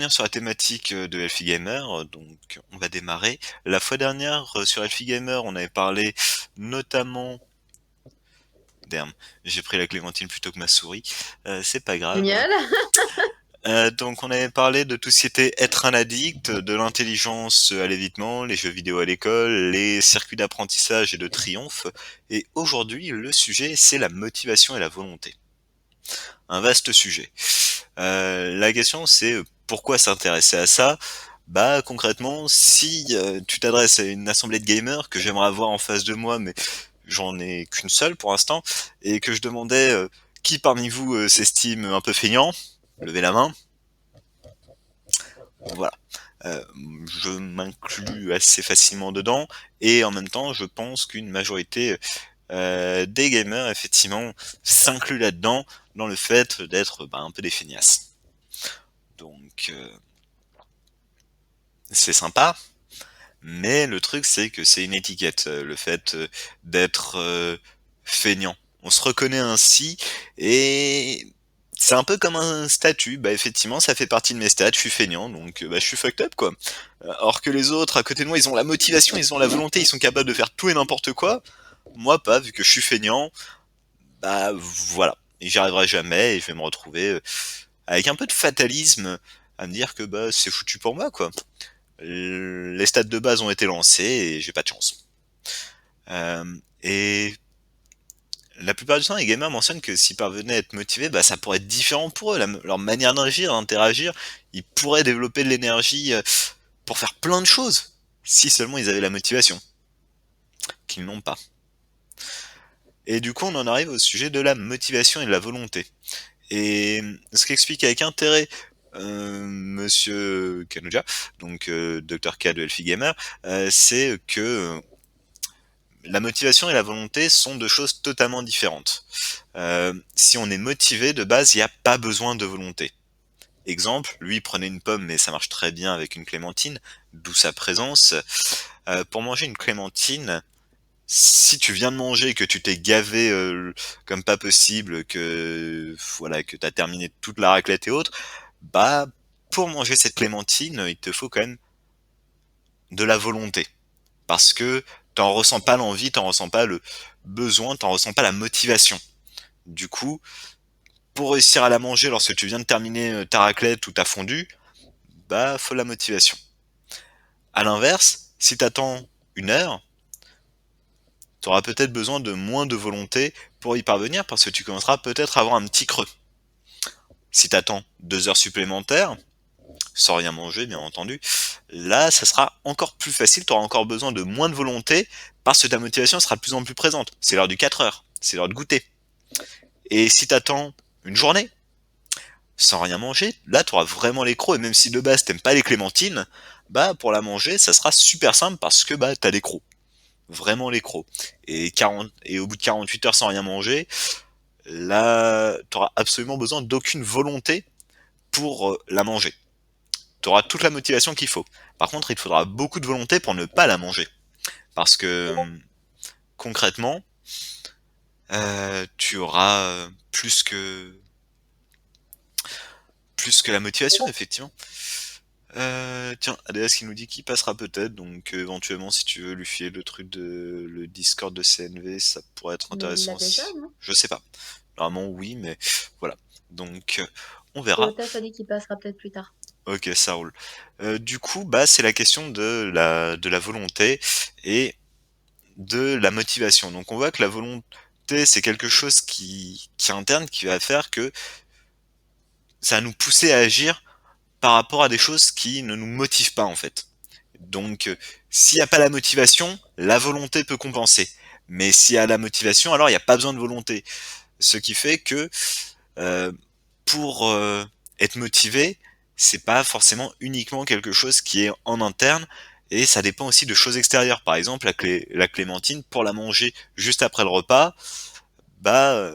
Revenir sur la thématique, de Elfie Gamer, donc on va démarrer. La fois dernière, sur Elfie Gamer, on avait parlé notamment damn, j'ai pris la clémentine plutôt que ma souris, c'est pas grave. Génial. Donc on avait parlé de tout ce qui était être un addict, de l'intelligence, à l'évitement, les jeux vidéo à l'école, les circuits d'apprentissage et de triomphe et aujourd'hui, le sujet, c'est la motivation et la volonté. Un vaste sujet. La question c'est, pourquoi s'intéresser à ça? Bah concrètement, si tu t'adresses à une assemblée de gamers que j'aimerais avoir en face de moi, mais j'en ai qu'une seule pour l'instant, et que je demandais qui parmi vous s'estime un peu feignant, levez la main. Voilà. Euh, je m'inclus assez facilement dedans, et en même temps, je pense qu'une majorité des gamers, effectivement, s'incluent là-dedans, dans le fait d'être un peu des feignasses. Donc, c'est sympa, mais le truc, c'est que c'est une étiquette, le fait d'être feignant. On se reconnaît ainsi, et c'est un peu comme un statut. Bah effectivement, ça fait partie de mes stats, je suis feignant, donc bah, je suis fucked up, quoi. Alors que les autres, à côté de moi, ils ont la motivation, ils ont la volonté, ils sont capables de faire tout et n'importe quoi. Moi pas, vu que je suis feignant, bah voilà. Et j'y arriverai jamais, et je vais me retrouver avec un peu de fatalisme, à me dire que bah c'est foutu pour moi, quoi. Les stats de base ont été lancés et j'ai pas de chance. Et la plupart du temps, les gamers mentionnent que s'ils parvenaient à être motivés, bah, ça pourrait être différent pour eux. Leur manière d'agir, d'interagir, ils pourraient développer de l'énergie pour faire plein de choses, si seulement ils avaient la motivation, qu'ils n'ont pas. Et du coup, on en arrive au sujet de la motivation et de la volonté. Et ce qu'explique avec intérêt Monsieur Kanuja, donc Dr K de Elfie Gamer, c'est que la motivation et la volonté sont deux choses totalement différentes. Si on est motivé, de base, il n'y a pas besoin de volonté. Exemple, lui prenait une pomme, mais ça marche très bien avec une clémentine, d'où sa présence. Pour manger une clémentine, si tu viens de manger et que tu t'es gavé comme pas possible, que voilà, que t'as terminé toute la raclette et autres, bah pour manger cette clémentine, il te faut quand même de la volonté. Parce que t'en ressens pas l'envie, t'en ressens pas le besoin, t'en ressens pas la motivation. Du coup, pour réussir à la manger lorsque tu viens de terminer ta raclette ou ta fondue, bah faut la motivation. À l'inverse, si t'attends une heure, t'auras peut-être besoin de moins de volonté pour y parvenir parce que tu commenceras peut-être à avoir un petit creux. Si t'attends 2 heures supplémentaires, sans rien manger bien entendu, là ça sera encore plus facile, t'auras encore besoin de moins de volonté parce que ta motivation sera de plus en plus présente. C'est l'heure du 4 heures, c'est l'heure de goûter. Et si t'attends une journée, sans rien manger, là tu auras vraiment les crocs, et même si de base t'aimes pas les clémentines, bah pour la manger ça sera super simple parce que bah t'as les crocs. Vraiment les crocs. Et au bout de 48 heures sans rien manger, là t'auras absolument besoin d'aucune volonté pour la manger. T'auras toute la motivation qu'il faut. Par contre, il te faudra beaucoup de volonté pour ne pas la manger. Parce que concrètement, tu auras plus que la motivation, effectivement. Tiens, ADS qui nous dit qu'il passera peut-être, donc éventuellement si tu veux lui filer le truc de le Discord de CNV, ça pourrait être Mais il l'a intéressant. déjà, non? Je sais pas. Normalement oui, mais voilà. Donc on verra. Théotef a dit qu'il passera peut-être plus tard. Ok, ça roule. Du coup, bah c'est la question de la volonté et de la motivation. Donc on voit que la volonté c'est quelque chose qui est interne, qui va faire que ça va nous pousser à agir par rapport à des choses qui ne nous motivent pas en fait. Donc, s'il n'y a pas la motivation, la volonté peut compenser. Mais s'il y a la motivation, alors il n'y a pas besoin de volonté. Ce qui fait que euh, pour être motivé, c'est pas forcément uniquement quelque chose qui est en interne, et ça dépend aussi de choses extérieures. Par exemple, la clémentine, pour la manger juste après le repas, bah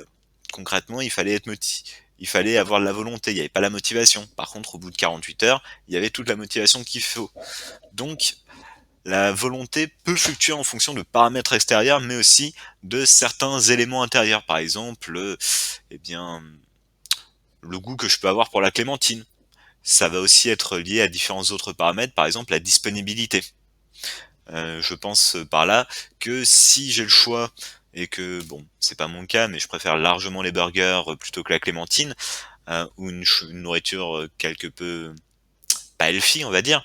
concrètement, il fallait avoir de la volonté, il n'y avait pas la motivation. Par contre, au bout de 48 heures, il y avait toute la motivation qu'il faut. Donc, la volonté peut fluctuer en fonction de paramètres extérieurs, mais aussi de certains éléments intérieurs. Par exemple, eh bien, le goût que je peux avoir pour la clémentine. Ça va aussi être lié à différents autres paramètres, par exemple la disponibilité. Je pense par là que si j'ai le choix et que bon, c'est pas mon cas, mais je préfère largement les burgers plutôt que la clémentine, ou une nourriture quelque peu pas healthy, on va dire,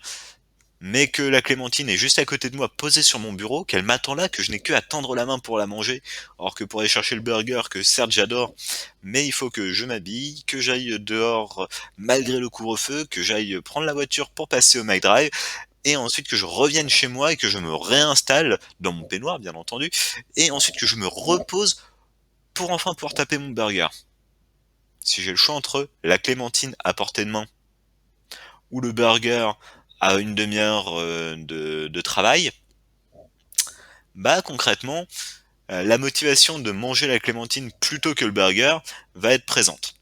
mais que la clémentine est juste à côté de moi, posée sur mon bureau, qu'elle m'attend là, que je n'ai que à tendre la main pour la manger, alors que pour aller chercher le burger, que certes j'adore, mais il faut que je m'habille, que j'aille dehors malgré le couvre-feu, que j'aille prendre la voiture pour passer au McDrive, et ensuite que je revienne chez moi et que je me réinstalle dans mon peignoir, bien entendu, et ensuite que je me repose pour enfin pouvoir taper mon burger. Si j'ai le choix entre la clémentine à portée de main ou le burger à une demi-heure de travail, bah concrètement, la motivation de manger la clémentine plutôt que le burger va être présente.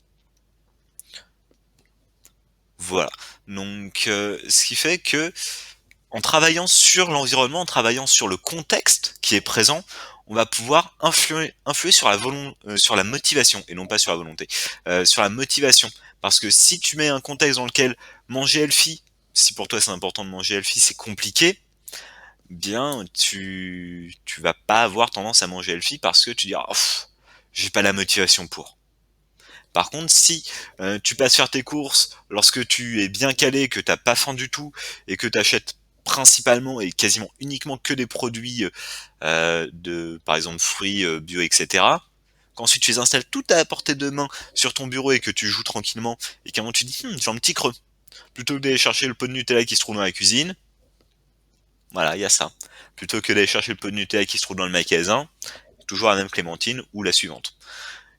Voilà. Donc, ce qui fait que en travaillant sur l'environnement, en travaillant sur le contexte qui est présent, on va pouvoir influer sur la motivation et non pas sur la volonté, sur la motivation. Parce que si tu mets un contexte dans lequel manger healthy, si pour toi c'est important de manger healthy, c'est compliqué, bien tu vas pas avoir tendance à manger healthy parce que tu diras oh, j'ai pas la motivation pour. Par contre, si tu passes faire tes courses lorsque tu es bien calé, que t'as pas faim du tout et que tu achètes principalement et quasiment uniquement que des produits de, par exemple, fruits bio, etc. Qu'ensuite tu les installes tout à portée de main sur ton bureau et que tu joues tranquillement et qu'à un moment tu dis j'ai un petit creux. Plutôt que d'aller chercher le pot de Nutella qui se trouve dans la cuisine, voilà, il y a ça. Plutôt que d'aller chercher le pot de Nutella qui se trouve dans le magasin, toujours la même clémentine ou la suivante.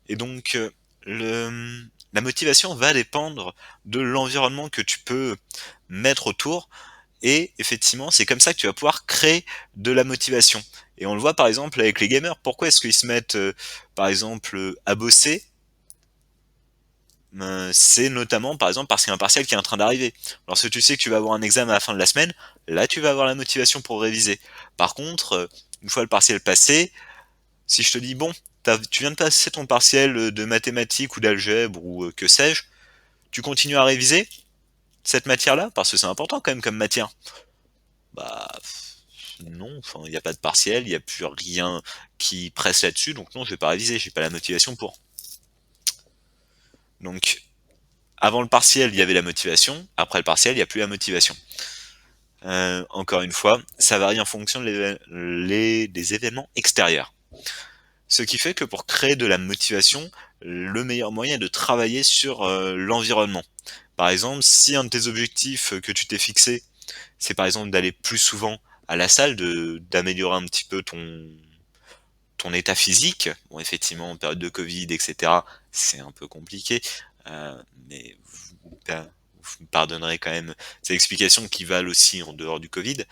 Et donc, la motivation va dépendre de l'environnement que tu peux mettre autour. Et effectivement, c'est comme ça que tu vas pouvoir créer de la motivation. Et on le voit par exemple avec les gamers. Pourquoi est-ce qu'ils se mettent, par exemple, à bosser? C'est notamment, par exemple, parce qu'il y a un partiel qui est en train d'arriver. Lorsque tu sais que tu vas avoir un examen à la fin de la semaine, là, tu vas avoir la motivation pour réviser. Par contre, une fois le partiel passé, si je te dis, bon, tu viens de passer ton partiel de mathématiques ou d'algèbre ou que sais-je, tu continues à réviser cette matière-là, parce que c'est important quand même comme matière. Bah non, enfin il n'y a pas de partiel, il n'y a plus rien qui presse là-dessus, donc non, je vais pas réviser, j'ai pas la motivation pour. Donc avant le partiel, il y avait la motivation, après le partiel, il n'y a plus la motivation. Encore une fois, ça varie en fonction des événements extérieurs. Ce qui fait que pour créer de la motivation, le meilleur moyen est de travailler sur l'environnement. Par exemple, si un de tes objectifs que tu t'es fixé, c'est par exemple d'aller plus souvent à la salle, d'améliorer un petit peu ton état physique. Bon, effectivement, en période de Covid, etc., c'est un peu compliqué, mais vous me pardonnerez quand même ces explications qui valent aussi en dehors du Covid.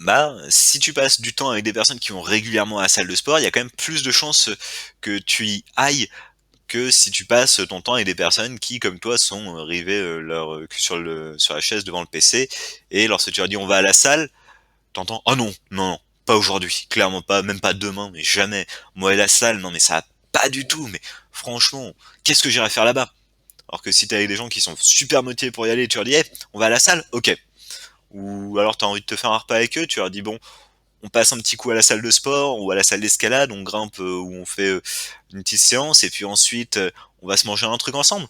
Bah, si tu passes du temps avec des personnes qui vont régulièrement à la salle de sport, il y a quand même plus de chances que tu y ailles que si tu passes ton temps avec des personnes qui, comme toi, sont rivées leur cul sur la chaise devant le PC, et lorsque tu leur dis on va à la salle, t'entends oh non, non, non, pas aujourd'hui, clairement pas, même pas demain, mais jamais. Moi et la salle, non mais ça pas du tout, mais franchement, qu'est-ce que j'irai faire là-bas? Alors que si t'es avec des gens qui sont super motivés pour y aller, tu leur dis hey, on va à la salle, ok. Ou alors t'as envie de te faire un repas avec eux, tu leur dis bon, on passe un petit coup à la salle de sport ou à la salle d'escalade, on grimpe ou on fait une petite séance et puis ensuite on va se manger un truc ensemble.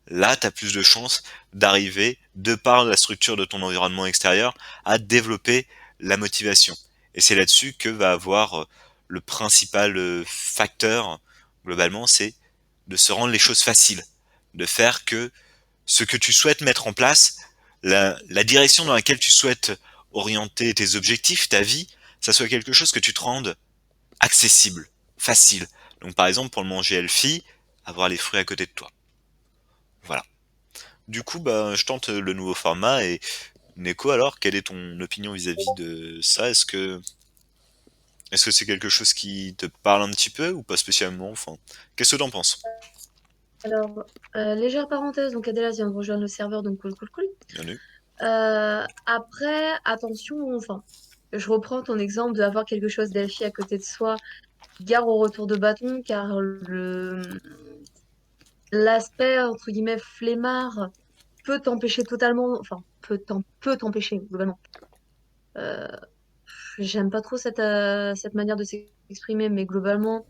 Là, tu as plus de chances d'arriver, de par la structure de ton environnement extérieur, à développer la motivation. Et c'est là-dessus que va avoir le principal facteur, globalement, c'est de se rendre les choses faciles, de faire que ce que tu souhaites mettre en place, la direction dans laquelle tu souhaites orienter tes objectifs, ta vie, ça soit quelque chose que tu te rendes accessible, facile. Donc par exemple, pour le manger healthy, avoir les fruits à côté de toi. Voilà. Du coup, bah, je tente le nouveau format et Neko, alors, quelle est ton opinion vis-à-vis de ça? Est-ce que c'est quelque chose qui te parle un petit peu ou pas spécialement? Enfin, qu'est-ce que t'en penses? Alors, légère parenthèse, donc Adèle vient de rejoindre le serveur, donc cool, cool, cool. Bienvenue. Après, attention, enfin, je reprends ton exemple d'avoir quelque chose d'elfi à côté de soi, gare au retour de bâton, car l'aspect, entre guillemets, flemmard peut t'empêcher totalement, enfin, peut t'empêcher, globalement. Euh, J'aime pas trop cette manière de s'exprimer, mais globalement,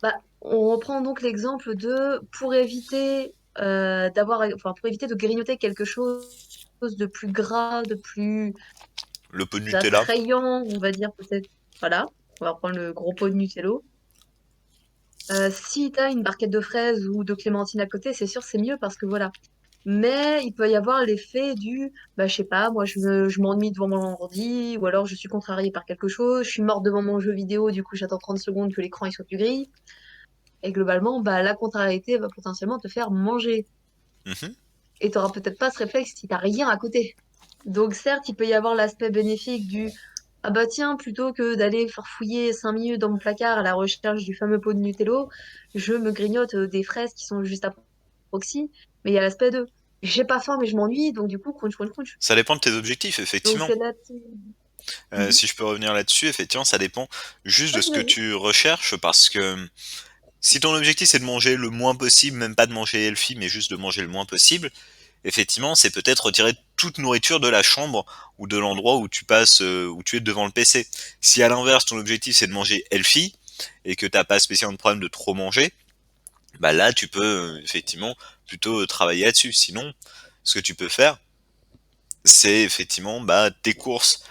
bah, on reprend donc l'exemple de, pour éviter de grignoter quelque chose de plus gras, de plus Le pot de Nutella. attrayant, on va dire peut-être. Voilà, on va reprendre le gros pot de Nutello. Si tu as une barquette de fraises ou de clémentine à côté, c'est sûr c'est mieux parce que voilà. Mais il peut y avoir l'effet du, bah, je sais pas, moi je m'ennuie devant mon ordi, ou alors je suis contrariée par quelque chose, je suis morte devant mon jeu vidéo, du coup j'attends 30 secondes que l'écran il soit plus gris. Et globalement, bah, la contrariété va potentiellement te faire manger. Mhm. Et tu n'auras peut-être pas ce réflexe si t'as rien à côté. Donc certes, il peut y avoir l'aspect bénéfique du ah bah tiens, plutôt que d'aller farfouiller 5 minutes dans mon placard à la recherche du fameux pot de Nutello, je me grignote des fraises qui sont juste à proxy. Mais il y a l'aspect de j'ai pas faim mais je m'ennuie, donc du coup, crunch, crunch, crunch. Ça dépend de tes objectifs, Donc effectivement. c'est là. Mhm. Si je peux revenir là-dessus, effectivement, ça dépend juste de Vas-y, ce que vas-y. tu recherches, parce que si ton objectif c'est de manger le moins possible, même pas de manger healthy, mais juste de manger le moins possible, effectivement, c'est peut-être retirer toute nourriture de la chambre ou de l'endroit où tu passes, où tu es devant le PC. Si à l'inverse, ton objectif c'est de manger healthy et que t'as pas spécialement de problème de trop manger, bah là, tu peux effectivement plutôt travailler là-dessus. Sinon, ce que tu peux faire, c'est effectivement bah, tes courses.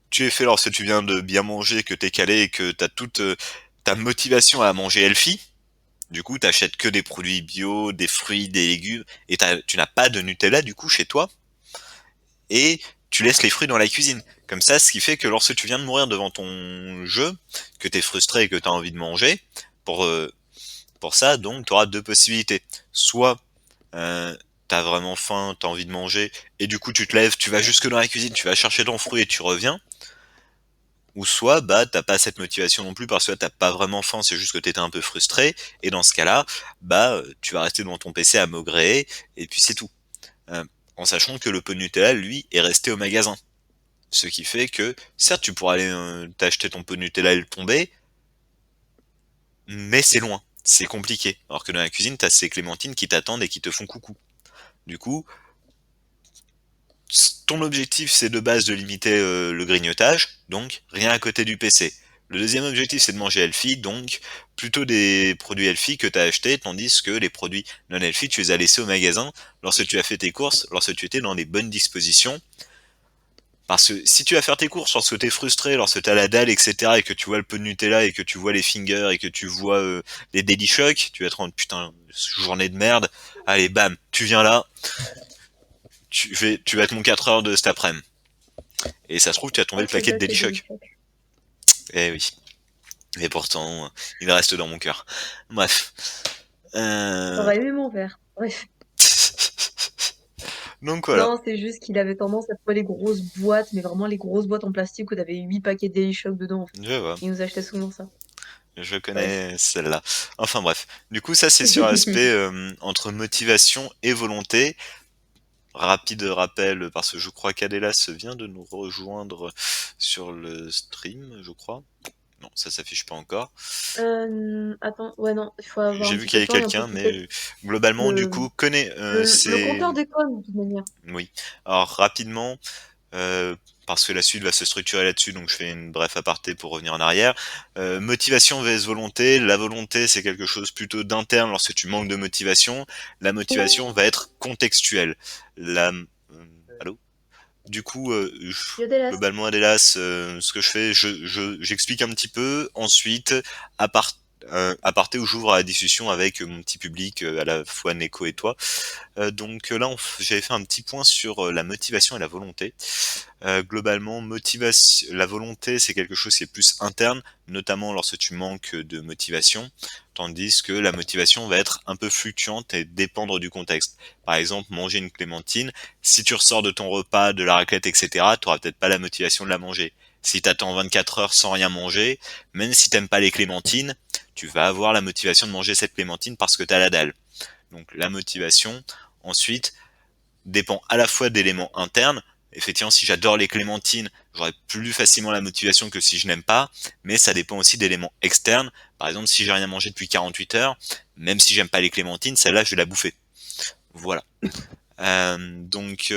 Tu es fait lorsque tu viens de bien manger, que t'es calé et que t'as toute ta motivation à manger healthy. Du coup, t'achètes que des produits bio, des fruits, des légumes, et tu n'as pas de Nutella du coup chez toi, et tu laisses les fruits dans la cuisine. Comme ça, ce qui fait que lorsque tu viens de mourir devant ton jeu, que t'es frustré et que t'as envie de manger, pour, euh, pour ça, donc, t'auras deux possibilités. Soit t'as vraiment faim, t'as envie de manger, et du coup tu te lèves, tu vas jusque dans la cuisine, tu vas chercher ton fruit et tu reviens, ou soit bah t'as pas cette motivation non plus parce que t'as pas vraiment faim, c'est juste que t'étais un peu frustré, et dans ce cas-là, bah tu vas rester devant ton PC à maugréer, et puis c'est tout. Euh, en sachant que le pot de Nutella, lui, est resté au magasin. Ce qui fait que, certes, tu pourras aller t'acheter ton pot de Nutella et le tomber, mais c'est loin, c'est compliqué. Alors que dans la cuisine, t'as ces clémentines qui t'attendent et qui te font coucou. Du coup, ton objectif c'est de base de limiter le grignotage, donc rien à côté du PC. Le deuxième objectif c'est de manger healthy, donc plutôt des produits healthy que tu as achetés, tandis que les produits non healthy tu les as laissés au magasin lorsque tu as fait tes courses, lorsque tu étais dans les bonnes dispositions. Parce que si tu vas faire tes courses lorsque tu es frustré, lorsque tu as la dalle, etc., et que tu vois le peu de Nutella, et que tu vois les fingers, et que tu vois les Daily Shock, tu vas te rendre putain, journée de merde, allez bam, tu viens là, tu vas être mon 4 heures de cet après-midi. Et ça se trouve, tu as tombé Oh, le c'est paquet de bête Daily les Shock. délicieux. Eh oui. Et pourtant, il reste dans mon cœur. Bref. Euh... J'aurais aimé mon verre. Bref. Donc voilà. Non, c'est juste qu'il avait tendance à trouver les grosses boîtes, mais vraiment les grosses boîtes en plastique où t'avais 8 paquets de Daily Shock dedans, en fait. Je vois. Il nous achetait souvent ça. Je Bref. connais celle-là. Enfin bref. Du coup, ça c'est sur l'aspect entre motivation et volonté. Rapide rappel, parce que je crois qu'Adélas vient de nous rejoindre sur le stream, je crois. Non, ça s'affiche pas encore. Attends, ouais, non, il faut avoir J'ai un vu petit qu'il peu y de avait temps, mais après, quelqu'un, faut peut-être mais globalement, du le, coup, connaît, le c'est... compteur déconne, de toute manière. Oui. Alors, rapidement, euh, parce que la suite va se structurer là-dessus, donc je fais une bref aparté pour revenir en arrière. Motivation vs volonté. La volonté, c'est quelque chose plutôt d'interne lorsque tu manques de motivation. La motivation va être contextuelle. Allô. Du coup, Yodelas. globalement, Adélas, ce que je fais, j'explique un petit peu. Ensuite, à part, aparté où j'ouvre la discussion avec mon petit public, à la fois Neko et toi. Donc là, j'avais fait un petit point sur la motivation et la volonté. Globalement, motivation, la volonté, c'est quelque chose qui est plus interne, notamment lorsque tu manques de motivation, tandis que la motivation va être un peu fluctuante et dépendre du contexte. Par exemple, manger une clémentine, si tu ressors de ton repas, de la raclette, etc., tu n'auras peut-être pas la motivation de la manger. Si tu attends 24 heures sans rien manger, même si t'aimes pas les clémentines, tu vas avoir la motivation de manger cette clémentine parce que tu as la dalle. Donc la motivation, ensuite, dépend à la fois d'éléments internes effectivement, si j'adore les clémentines, j'aurai plus facilement la motivation que si je n'aime pas, mais ça dépend aussi d'éléments externes. Par exemple, si j'ai rien mangé depuis 48 heures, même si j'aime pas les clémentines, celle-là, je vais la bouffer. Voilà. Donc,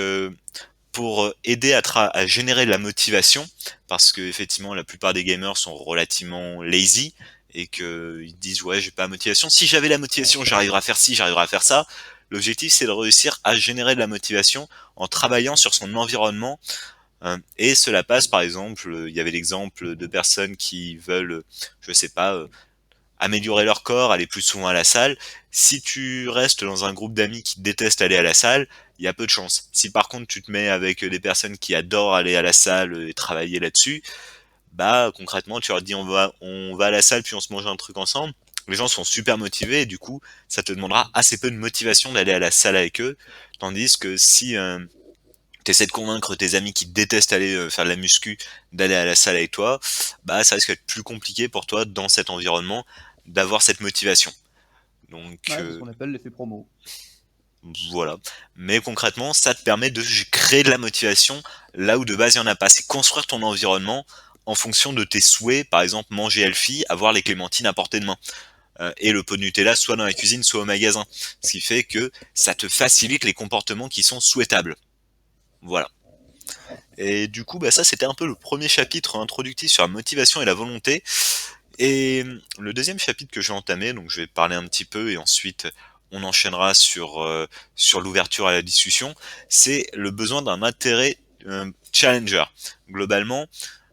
pour aider à générer de la motivation, parce que effectivement la plupart des gamers sont relativement lazy et que ils disent ouais j'ai pas la motivation. Si j'avais la motivation, j'arriverais à faire ci, j'arriverais à faire ça. L'objectif c'est de réussir à générer de la motivation en travaillant sur son environnement. Et cela passe par exemple, il y avait l'exemple de personnes qui veulent, je sais pas, améliorer leur corps, aller plus souvent à la salle. Si tu restes dans un groupe d'amis qui détestent aller à la salle, il y a peu de chance. Si par contre tu te mets avec des personnes qui adorent aller à la salle et travailler là-dessus, bah concrètement tu leur dis on va à la salle puis on se mange un truc ensemble. Les gens sont super motivés et du coup ça te demandera assez peu de motivation d'aller à la salle avec eux. Tandis que si tu essaies de convaincre tes amis qui détestent aller faire de la muscu d'aller à la salle avec toi, bah ça risque d'être plus compliqué pour toi dans cet environnement d'avoir cette motivation. Donc Ouais, c'est ce qu'on appelle l'effet promo. voilà. Mais concrètement, ça te permet de créer de la motivation là où de base il n'y en a pas. C'est construire ton environnement en fonction de tes souhaits, par exemple manger healthy, avoir les clémentines à portée de main. Et le pot de Nutella soit dans la cuisine, soit au magasin. Ce qui fait que ça te facilite les comportements qui sont souhaitables. Voilà. Et du coup, bah ça c'était un peu le premier chapitre introductif sur la motivation et la volonté. Et le deuxième chapitre que je vais entamer, donc je vais parler un petit peu et ensuite on enchaînera sur l'ouverture à la discussion, c'est le besoin d'un intérêt challenger. Globalement,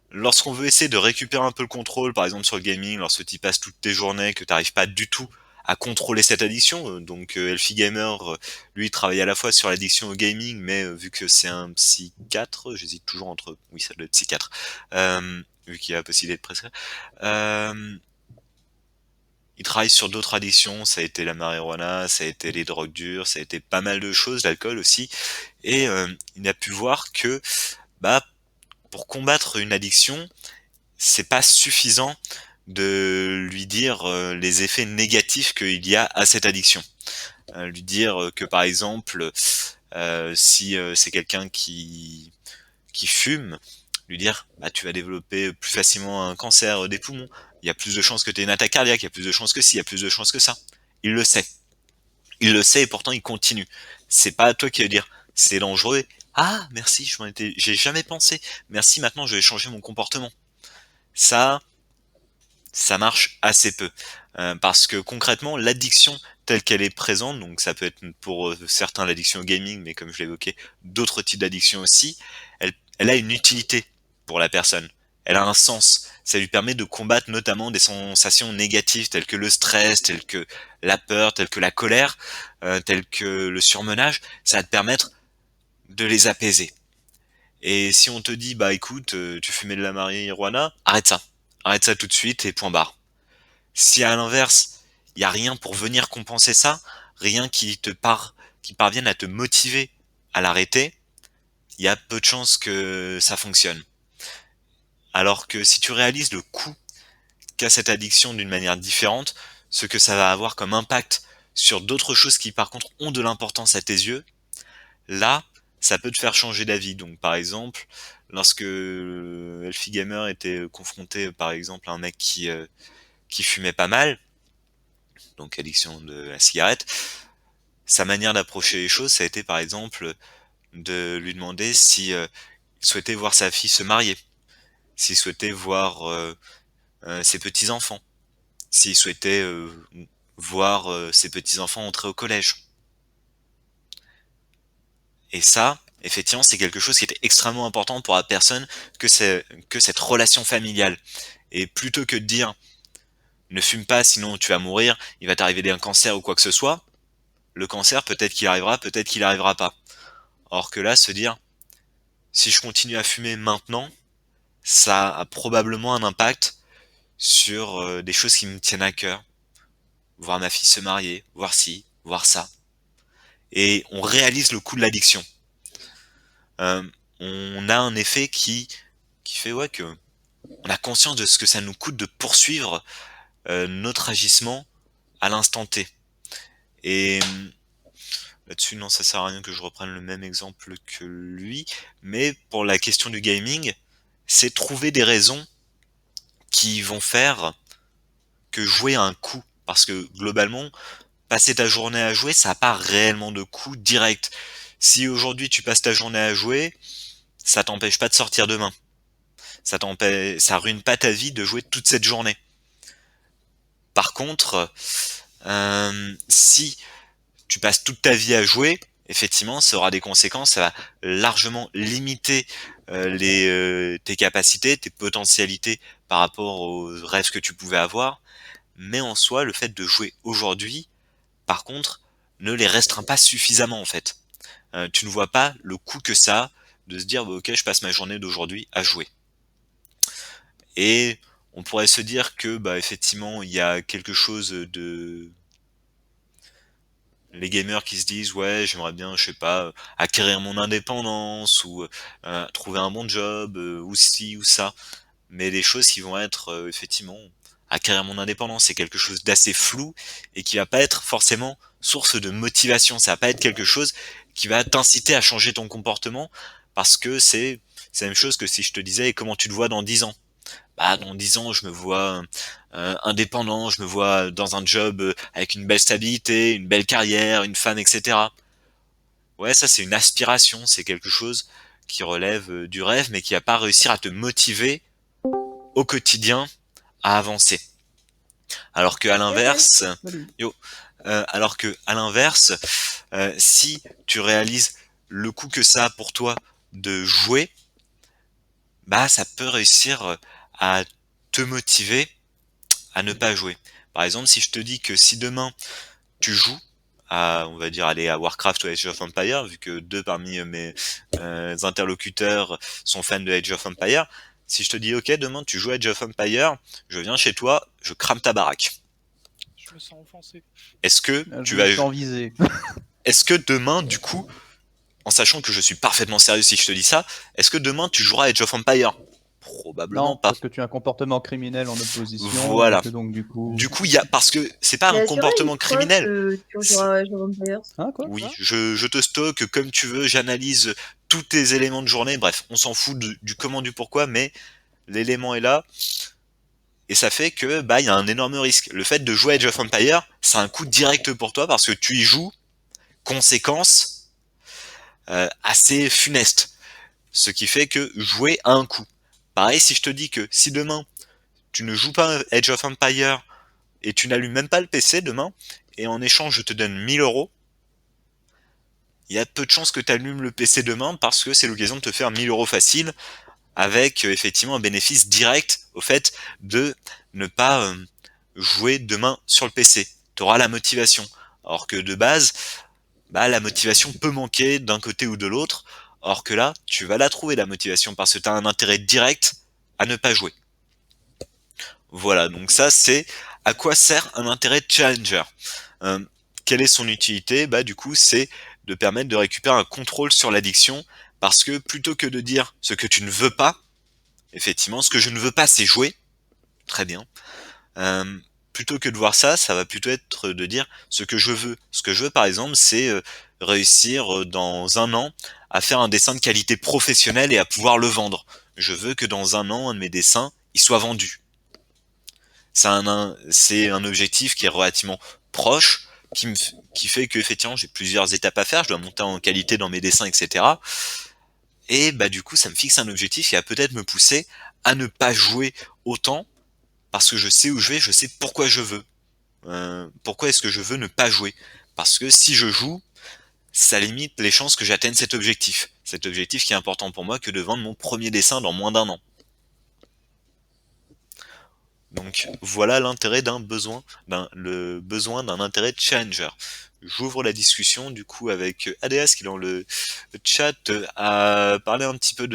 lorsqu'on veut essayer de récupérer un peu le contrôle, par exemple sur le gaming, lorsque tu y passes toutes tes journées, que tu n'arrives pas du tout à contrôler cette addiction, donc Elfie Gamer, lui, il travaille à la fois sur l'addiction au gaming, mais vu que c'est un psychiatre, j'hésite toujours entre, oui, ça doit être psychiatre, vu qu'il y a la possibilité de prescrire, euh, il travaille sur d'autres addictions, ça a été la marijuana, ça a été les drogues dures, ça a été pas mal de choses, l'alcool aussi, et il a pu voir que, bah, pour combattre une addiction, c'est pas suffisant de lui dire les effets négatifs qu'il y a à cette addiction. Lui dire que par exemple, si c'est quelqu'un qui fume, lui dire bah, tu vas développer plus facilement un cancer des poumons, il y a plus de chances que tu aies une attaque cardiaque, il y a plus de chances que ci, il y a plus de chances que ça. Il le sait. Il le sait et pourtant il continue. C'est pas à toi qui vas dire c'est dangereux. Ah merci, j'ai jamais pensé. Merci, maintenant je vais changer mon comportement. Ça, ça marche assez peu. Parce que concrètement, l'addiction telle qu'elle est présente, donc ça peut être pour certains l'addiction au gaming, mais comme je l'évoquais, d'autres types d'addiction aussi, elle a une utilité pour la personne. Elle a un sens. Ça lui permet de combattre notamment des sensations négatives telles que le stress, telles que la peur, telles que la colère, telles que le surmenage. Ça va te permettre de les apaiser. Et si on te dit, bah écoute, tu fumais de la marijuana, arrête ça. Arrête ça tout de suite et point barre. Si à l'inverse, il n'y a rien pour venir compenser ça, rien qui parvienne à te motiver à l'arrêter, il y a peu de chances que ça fonctionne. Alors que si tu réalises le coût qu'a cette addiction d'une manière différente, ce que ça va avoir comme impact sur d'autres choses qui par contre ont de l'importance à tes yeux, là, ça peut te faire changer d'avis. Donc par exemple, lorsque Elfie Gamer était confronté par exemple à un mec qui fumait pas mal, donc addiction de la cigarette, sa manière d'approcher les choses, ça a été par exemple de lui demander si il souhaitait voir sa fille se marier, s'il souhaitait voir ses petits-enfants, s'il souhaitait voir ses petits-enfants entrer au collège. Et ça, effectivement, c'est quelque chose qui était extrêmement important pour la personne que cette relation familiale. Et plutôt que de dire ne fume pas sinon tu vas mourir, il va t'arriver un cancer ou quoi que ce soit, le cancer peut-être qu'il arrivera, peut-être qu'il arrivera pas. Or que là, se dire si je continue à fumer maintenant, ça a probablement un impact sur des choses qui me tiennent à cœur. Voir ma fille se marier, voir ci, voir ça. Et on réalise le coût de l'addiction. Euh, on a un effet qui fait ouais que on a conscience de ce que ça nous coûte de poursuivre notre agissement à l'instant T. Et Là-dessus, non, ça sert à rien que je reprenne le même exemple que lui. Mais pour la question du gaming, c'est trouver des raisons qui vont faire que jouer a un coût. Parce que globalement, passer ta journée à jouer, ça n'a pas réellement de coût direct. Si aujourd'hui tu passes ta journée à jouer, ça t'empêche pas de sortir demain. Ça ruine pas ta vie de jouer toute cette journée. Par contre, si tu passes toute ta vie à jouer, effectivement, ça aura des conséquences, ça va largement limiter tes capacités, tes potentialités par rapport aux rêves que tu pouvais avoir. Mais en soi, le fait de jouer aujourd'hui, par contre, ne les restreint pas suffisamment en fait. Tu ne vois pas le coût que ça a de se dire bah, ok, je passe ma journée d'aujourd'hui à jouer. Et on pourrait se dire que bah effectivement il y a quelque chose de les gamers qui se disent ouais j'aimerais bien je sais pas acquérir mon indépendance ou trouver un bon job ou ci ou ça, mais des choses qui vont être effectivement acquérir mon indépendance, c'est quelque chose d'assez flou et qui va pas être forcément source de motivation, ça va pas être quelque chose qui va t'inciter à changer ton comportement parce que c'est la même chose que si je te disais comment tu te vois dans 10 ans. Bah, dans 10 ans, je me vois indépendant, je me vois dans un job avec une belle stabilité, une belle carrière, une femme, etc. Ouais, ça c'est une aspiration, c'est quelque chose qui relève du rêve, mais qui va pas réussir à te motiver au quotidien à avancer. Alors que à Ok. l'inverse, Salut. yo, alors que à l'inverse, si tu réalises le coût que ça a pour toi de jouer, bah ça peut réussir à te motiver à ne pas jouer. Par exemple, si je te dis que si demain tu joues à, on va dire, aller à Warcraft ou Age of Empire, vu que deux parmi mes interlocuteurs sont fans de Age of Empire, si je te dis ok, demain tu joues à Age of Empire, je viens chez toi, je crame ta baraque. Je me sens offensé. Est-ce que Je tu me vas, sens visé. est-ce que demain, du coup, en sachant que je suis parfaitement sérieux si je te dis ça, est-ce que demain tu joueras à Age of Empire? Probablement Non, pas. parce que tu as un comportement criminel en opposition et Voilà. que donc du coup. Du coup, il y a parce que c'est pas Mais un assurément, comportement quoi criminel. que tu joueras à Age of Empires. Hein, quoi? Oui, Quoi? je te stocke comme tu veux, j'analyse tous tes éléments de journée, bref, on s'en fout du comment, du pourquoi, mais l'élément est là, et ça fait que bah il y a un énorme risque. Le fait de jouer à Age of Empire, c'est un coup direct pour toi parce que tu y joues, conséquence assez funeste. Ce qui fait que jouer a un coût. Pareil, si je te dis que si demain tu ne joues pas à Age of Empire et tu n'allumes même pas le PC demain, et en échange je te donne 1000 euros, il y a peu de chances que tu allumes le PC demain parce que c'est l'occasion de te faire 1000 euros facile avec effectivement un bénéfice direct au fait de ne pas jouer demain sur le PC. Tu auras la motivation. Alors que de base, bah, la motivation peut manquer d'un côté ou de l'autre. Or que là, tu vas la trouver la motivation parce que tu as un intérêt direct à ne pas jouer. Voilà, donc ça c'est à quoi sert un intérêt challenger. Euh, Quelle est son utilité? Bah du coup c'est de permettre de récupérer un contrôle sur l'addiction parce que plutôt que de dire ce que tu ne veux pas, effectivement ce que je ne veux pas c'est jouer, très bien. Euh, Plutôt que de voir ça, ça va plutôt être de dire ce que je veux. Ce que je veux par exemple c'est réussir dans un an à faire un dessin de qualité professionnelle et à pouvoir le vendre. Je veux que dans un an un de mes dessins il soit vendu. C'est un objectif qui est relativement proche, qui fait que effectivement j'ai plusieurs étapes à faire, je dois monter en qualité dans mes dessins, etc. Et bah du coup ça me fixe un objectif qui va peut-être me pousser à ne pas jouer autant parce que je sais où je vais, je sais pourquoi je veux. Pourquoi est-ce que je veux ne pas jouer? Parce que si je joue, ça limite les chances que j'atteigne cet objectif. Cet objectif qui est important pour moi que de vendre mon premier dessin dans moins d'un an. Donc voilà l'intérêt d'un besoin, le besoin d'un intérêt challenger. J'ouvre la discussion du coup avec Adéas qui dans le chat a parlé un petit peu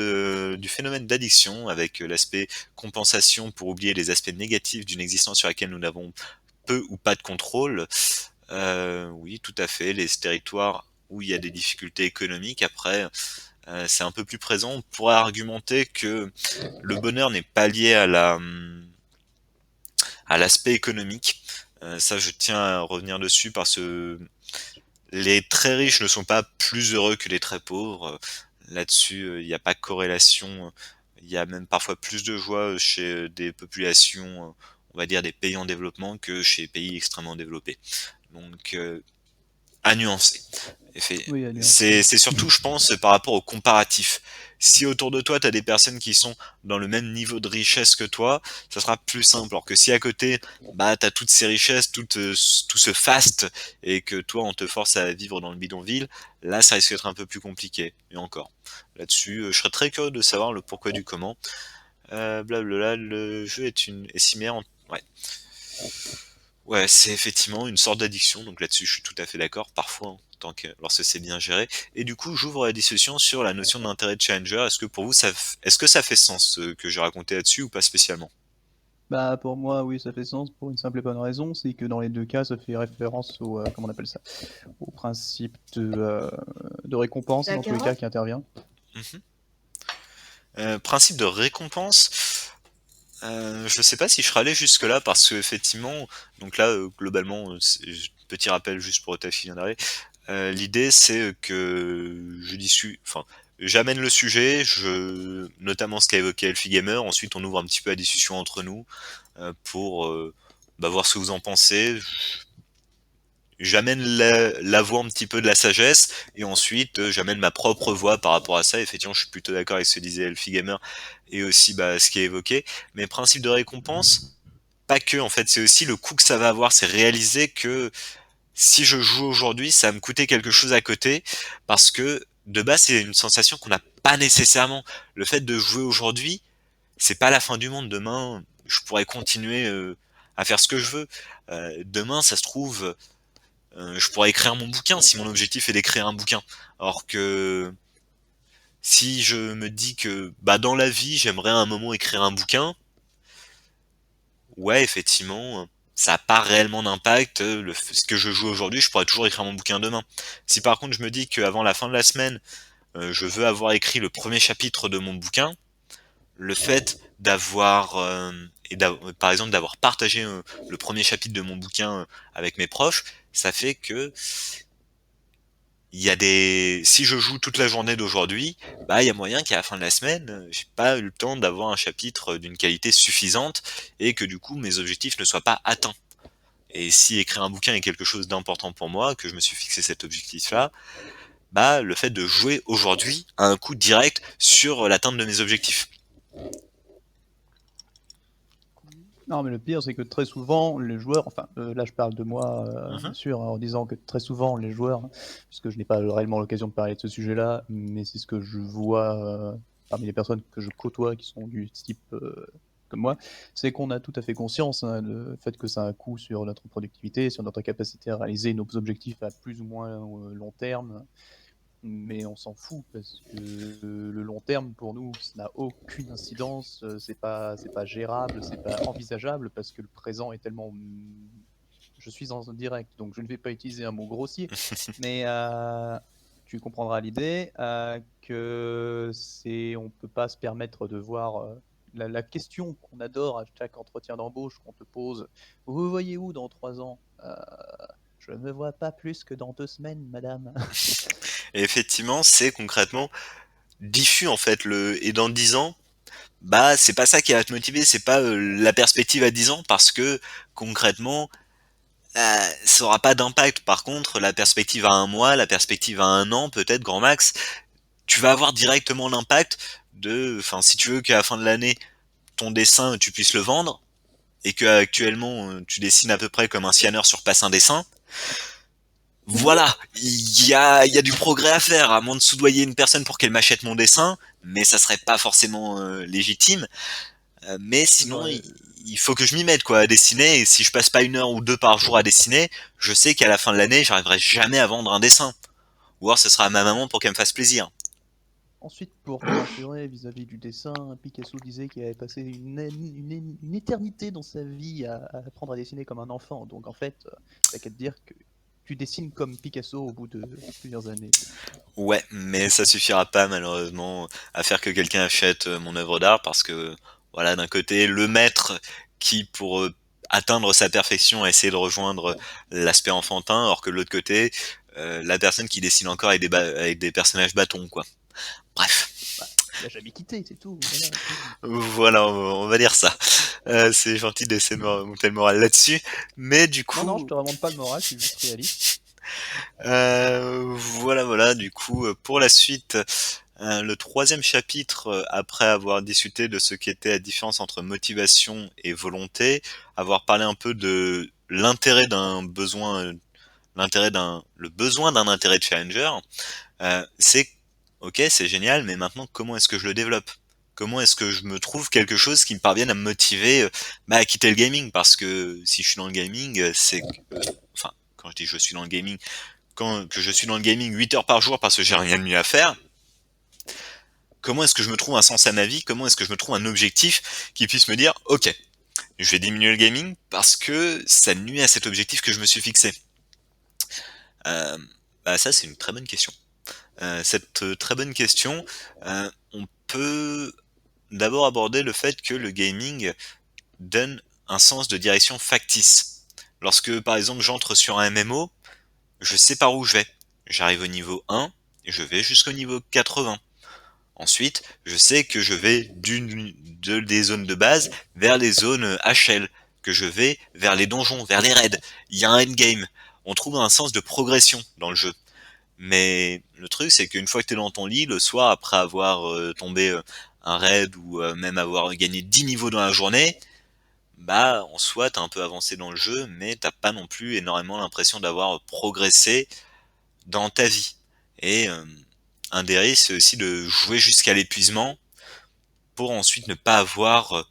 du phénomène d'addiction avec l'aspect compensation pour oublier les aspects négatifs d'une existence sur laquelle nous n'avons peu ou pas de contrôle. Oui, tout à fait, les territoires où il y a des difficultés économiques, après, c'est un peu plus présent. On pourrait argumenter que le bonheur n'est pas lié à l'aspect économique. Ça, je tiens à revenir dessus parce que les très riches ne sont pas plus heureux que les très pauvres. Là-dessus, il n'y a pas de corrélation. Il y a même parfois plus de joie chez des populations, on va dire des pays en développement, que chez les pays extrêmement développés. Donc, à nuancer. Oui, allez, C'est surtout, je pense, par rapport au comparatif. Si autour de toi, tu as des personnes qui sont dans le même niveau de richesse que toi, ça sera plus simple. Alors que si à côté, bah, tu as toutes ces richesses, tout ce faste, et que toi, on te force à vivre dans le bidonville, là, ça risque d'être un peu plus compliqué. Et encore. Là-dessus, je serais très curieux de savoir le pourquoi du comment. Blablabla, le jeu est similaire Ouais. Ouais, c'est effectivement une sorte d'addiction, donc là-dessus je suis tout à fait d'accord, parfois, hein, lorsque c'est bien géré. Et du coup, j'ouvre la discussion sur la notion d'intérêt de challenger. Est-ce que pour vous, est-ce que ça fait sens ce que j'ai raconté là-dessus ou pas spécialement? Bah, pour moi, oui, ça fait sens pour une simple et bonne raison, c'est que dans les deux cas, ça fait référence au, comment on appelle ça, au principe de récompense, La dans tous les cas, carotte? qui intervient. Mhm. Principe de récompense, je sais pas si je serais allé jusque-là parce que effectivement, donc là, globalement, petit rappel juste pour ta fille l'idée c'est que je discute, enfin, j'amène le sujet, notamment ce qu'a évoqué Elfie Gamer, ensuite on ouvre un petit peu la discussion entre nous pour bah, voir ce que vous en pensez. J'amène la voix un petit peu de la sagesse et ensuite j'amène ma propre voix par rapport à ça. Effectivement, je suis plutôt d'accord avec ce que disait Elfie Gamer et aussi bah, ce qui est évoqué. Mais principe de récompense, pas que en fait, c'est aussi le coût que ça va avoir. C'est réaliser que si je joue aujourd'hui, ça va me coûter quelque chose à côté parce que de base, c'est une sensation qu'on n'a pas nécessairement. Le fait de jouer aujourd'hui, c'est pas la fin du monde. Demain, je pourrais continuer à faire ce que je veux. Demain, ça se trouve, je pourrais écrire mon bouquin si mon objectif est d'écrire un bouquin. Alors que si je me dis que bah dans la vie, j'aimerais à un moment écrire un bouquin, ouais, effectivement, ça n'a pas réellement d'impact. Ce que je joue aujourd'hui, je pourrais toujours écrire mon bouquin demain. Si par contre je me dis qu'avant la fin de la semaine, je veux avoir écrit le premier chapitre de mon bouquin, le fait d'avoir par exemple d'avoir partagé le premier chapitre de mon bouquin avec mes proches, ça fait que si je joue toute la journée d'aujourd'hui, bah il y a moyen qu'à la fin de la semaine, j'ai pas eu le temps d'avoir un chapitre d'une qualité suffisante et que du coup mes objectifs ne soient pas atteints. Et si écrire un bouquin est quelque chose d'important pour moi, que je me suis fixé cet objectif-là, bah le fait de jouer aujourd'hui a un coup direct sur l'atteinte de mes objectifs. Non, mais le pire, c'est que très souvent, les joueurs, enfin, là je parle de moi, bien Mhm. sûr, hein, en disant que très souvent, les joueurs, puisque je n'ai pas réellement l'occasion de parler de ce sujet-là, mais c'est ce que je vois parmi les personnes que je côtoie qui sont du type comme moi, c'est qu'on a tout à fait conscience du fait que ça a un coût sur notre productivité, sur notre capacité à réaliser nos objectifs à plus ou moins long terme. Mais on s'en fout parce que le long terme pour nous ça n'a aucune incidence, c'est pas gérable, c'est pas envisageable parce que le présent est tellement je suis en direct donc je ne vais pas utiliser un mot grossier mais tu comprendras l'idée que c'est on peut pas se permettre de voir la question qu'on adore à chaque entretien d'embauche qu'on te pose. Vous vous voyez où dans 3 ans? Je ne me vois pas plus que dans 2 semaines, madame. Et effectivement, c'est concrètement diffus en fait et dans 10 ans, bah c'est pas ça qui va te motiver, c'est pas la perspective à 10 ans parce que concrètement ça aura pas d'impact. Par contre, la perspective à un mois, la perspective à un an, peut-être grand max, tu vas avoir directement l'impact enfin, si tu veux qu'à la fin de l'année, ton dessin, tu puisses le vendre, et que actuellement, tu dessines à peu près comme un scanner surpasse un dessin, voilà, il y a du progrès à faire, à moins de soudoyer une personne pour qu'elle m'achète mon dessin, mais ça serait pas forcément légitime. Mais sinon, Ouais. il faut que je m'y mette quoi à dessiner. Et si je passe pas 1 heure ou 2 par jour à dessiner, je sais qu'à la fin de l'année, j'arriverai jamais à vendre un dessin. Ou alors ce sera à ma maman pour qu'elle me fasse plaisir. Ensuite, pour te rassurer vis-à-vis du dessin, Picasso disait qu'il avait passé une éternité dans sa vie à apprendre à dessiner comme un enfant. Donc en fait, t'as qu'à te dire que tu dessines comme Picasso au bout de plusieurs années. Ouais, mais ça suffira pas malheureusement à faire que quelqu'un achète mon œuvre d'art parce que voilà, d'un côté, le maître qui pour atteindre sa perfection a essayé de rejoindre l'aspect enfantin, alors que de l'autre côté, la personne qui dessine encore avec des personnages bâtons, quoi. Bref. Bah, il a jamais quitté, c'est tout. Voilà. Voilà, on va dire ça. C'est gentil de laisser monter le moral là-dessus. Mais du Non, je coup, te remonte pas le moral, je suis juste réaliste. voilà, du coup, pour la suite, le troisième chapitre, après avoir discuté de ce qu'était la différence entre motivation et volonté, avoir parlé un peu de l'intérêt d'un besoin, le besoin d'un intérêt de challenger, c'est ok, c'est génial, mais maintenant comment est-ce que je le développe? Comment est-ce que je me trouve quelque chose qui me parvienne à me motiver à quitter le gaming? Parce que si je suis dans le gaming, enfin, quand je dis je suis dans le gaming, quand que je suis dans le gaming 8 heures par jour parce que j'ai rien de mieux à faire, comment est-ce que je me trouve un sens à ma vie? Comment est-ce que je me trouve un objectif qui puisse me dire, ok, je vais diminuer le gaming parce que ça nuit à cet objectif que je me suis fixé? Euh, Ça c'est une très bonne question. Cette très bonne question, on peut d'abord aborder le fait que le gaming donne un sens de direction factice. Lorsque par exemple j'entre sur un MMO, je sais par où je vais. J'arrive au niveau 1 et je vais jusqu'au niveau 80. Ensuite, je sais que je vais des zones de base vers les zones HL, que je vais vers les donjons, vers les raids. Il y a un endgame. On trouve un sens de progression dans le jeu. Mais le truc, c'est qu'une fois que t'es dans ton lit, le soir, après avoir tombé un raid ou même avoir gagné 10 niveaux dans la journée, bah en soi t'as un peu avancé dans le jeu, mais t'as pas non plus énormément l'impression d'avoir progressé dans ta vie. Et un des risques, c'est aussi de jouer jusqu'à l'épuisement pour ensuite ne pas avoir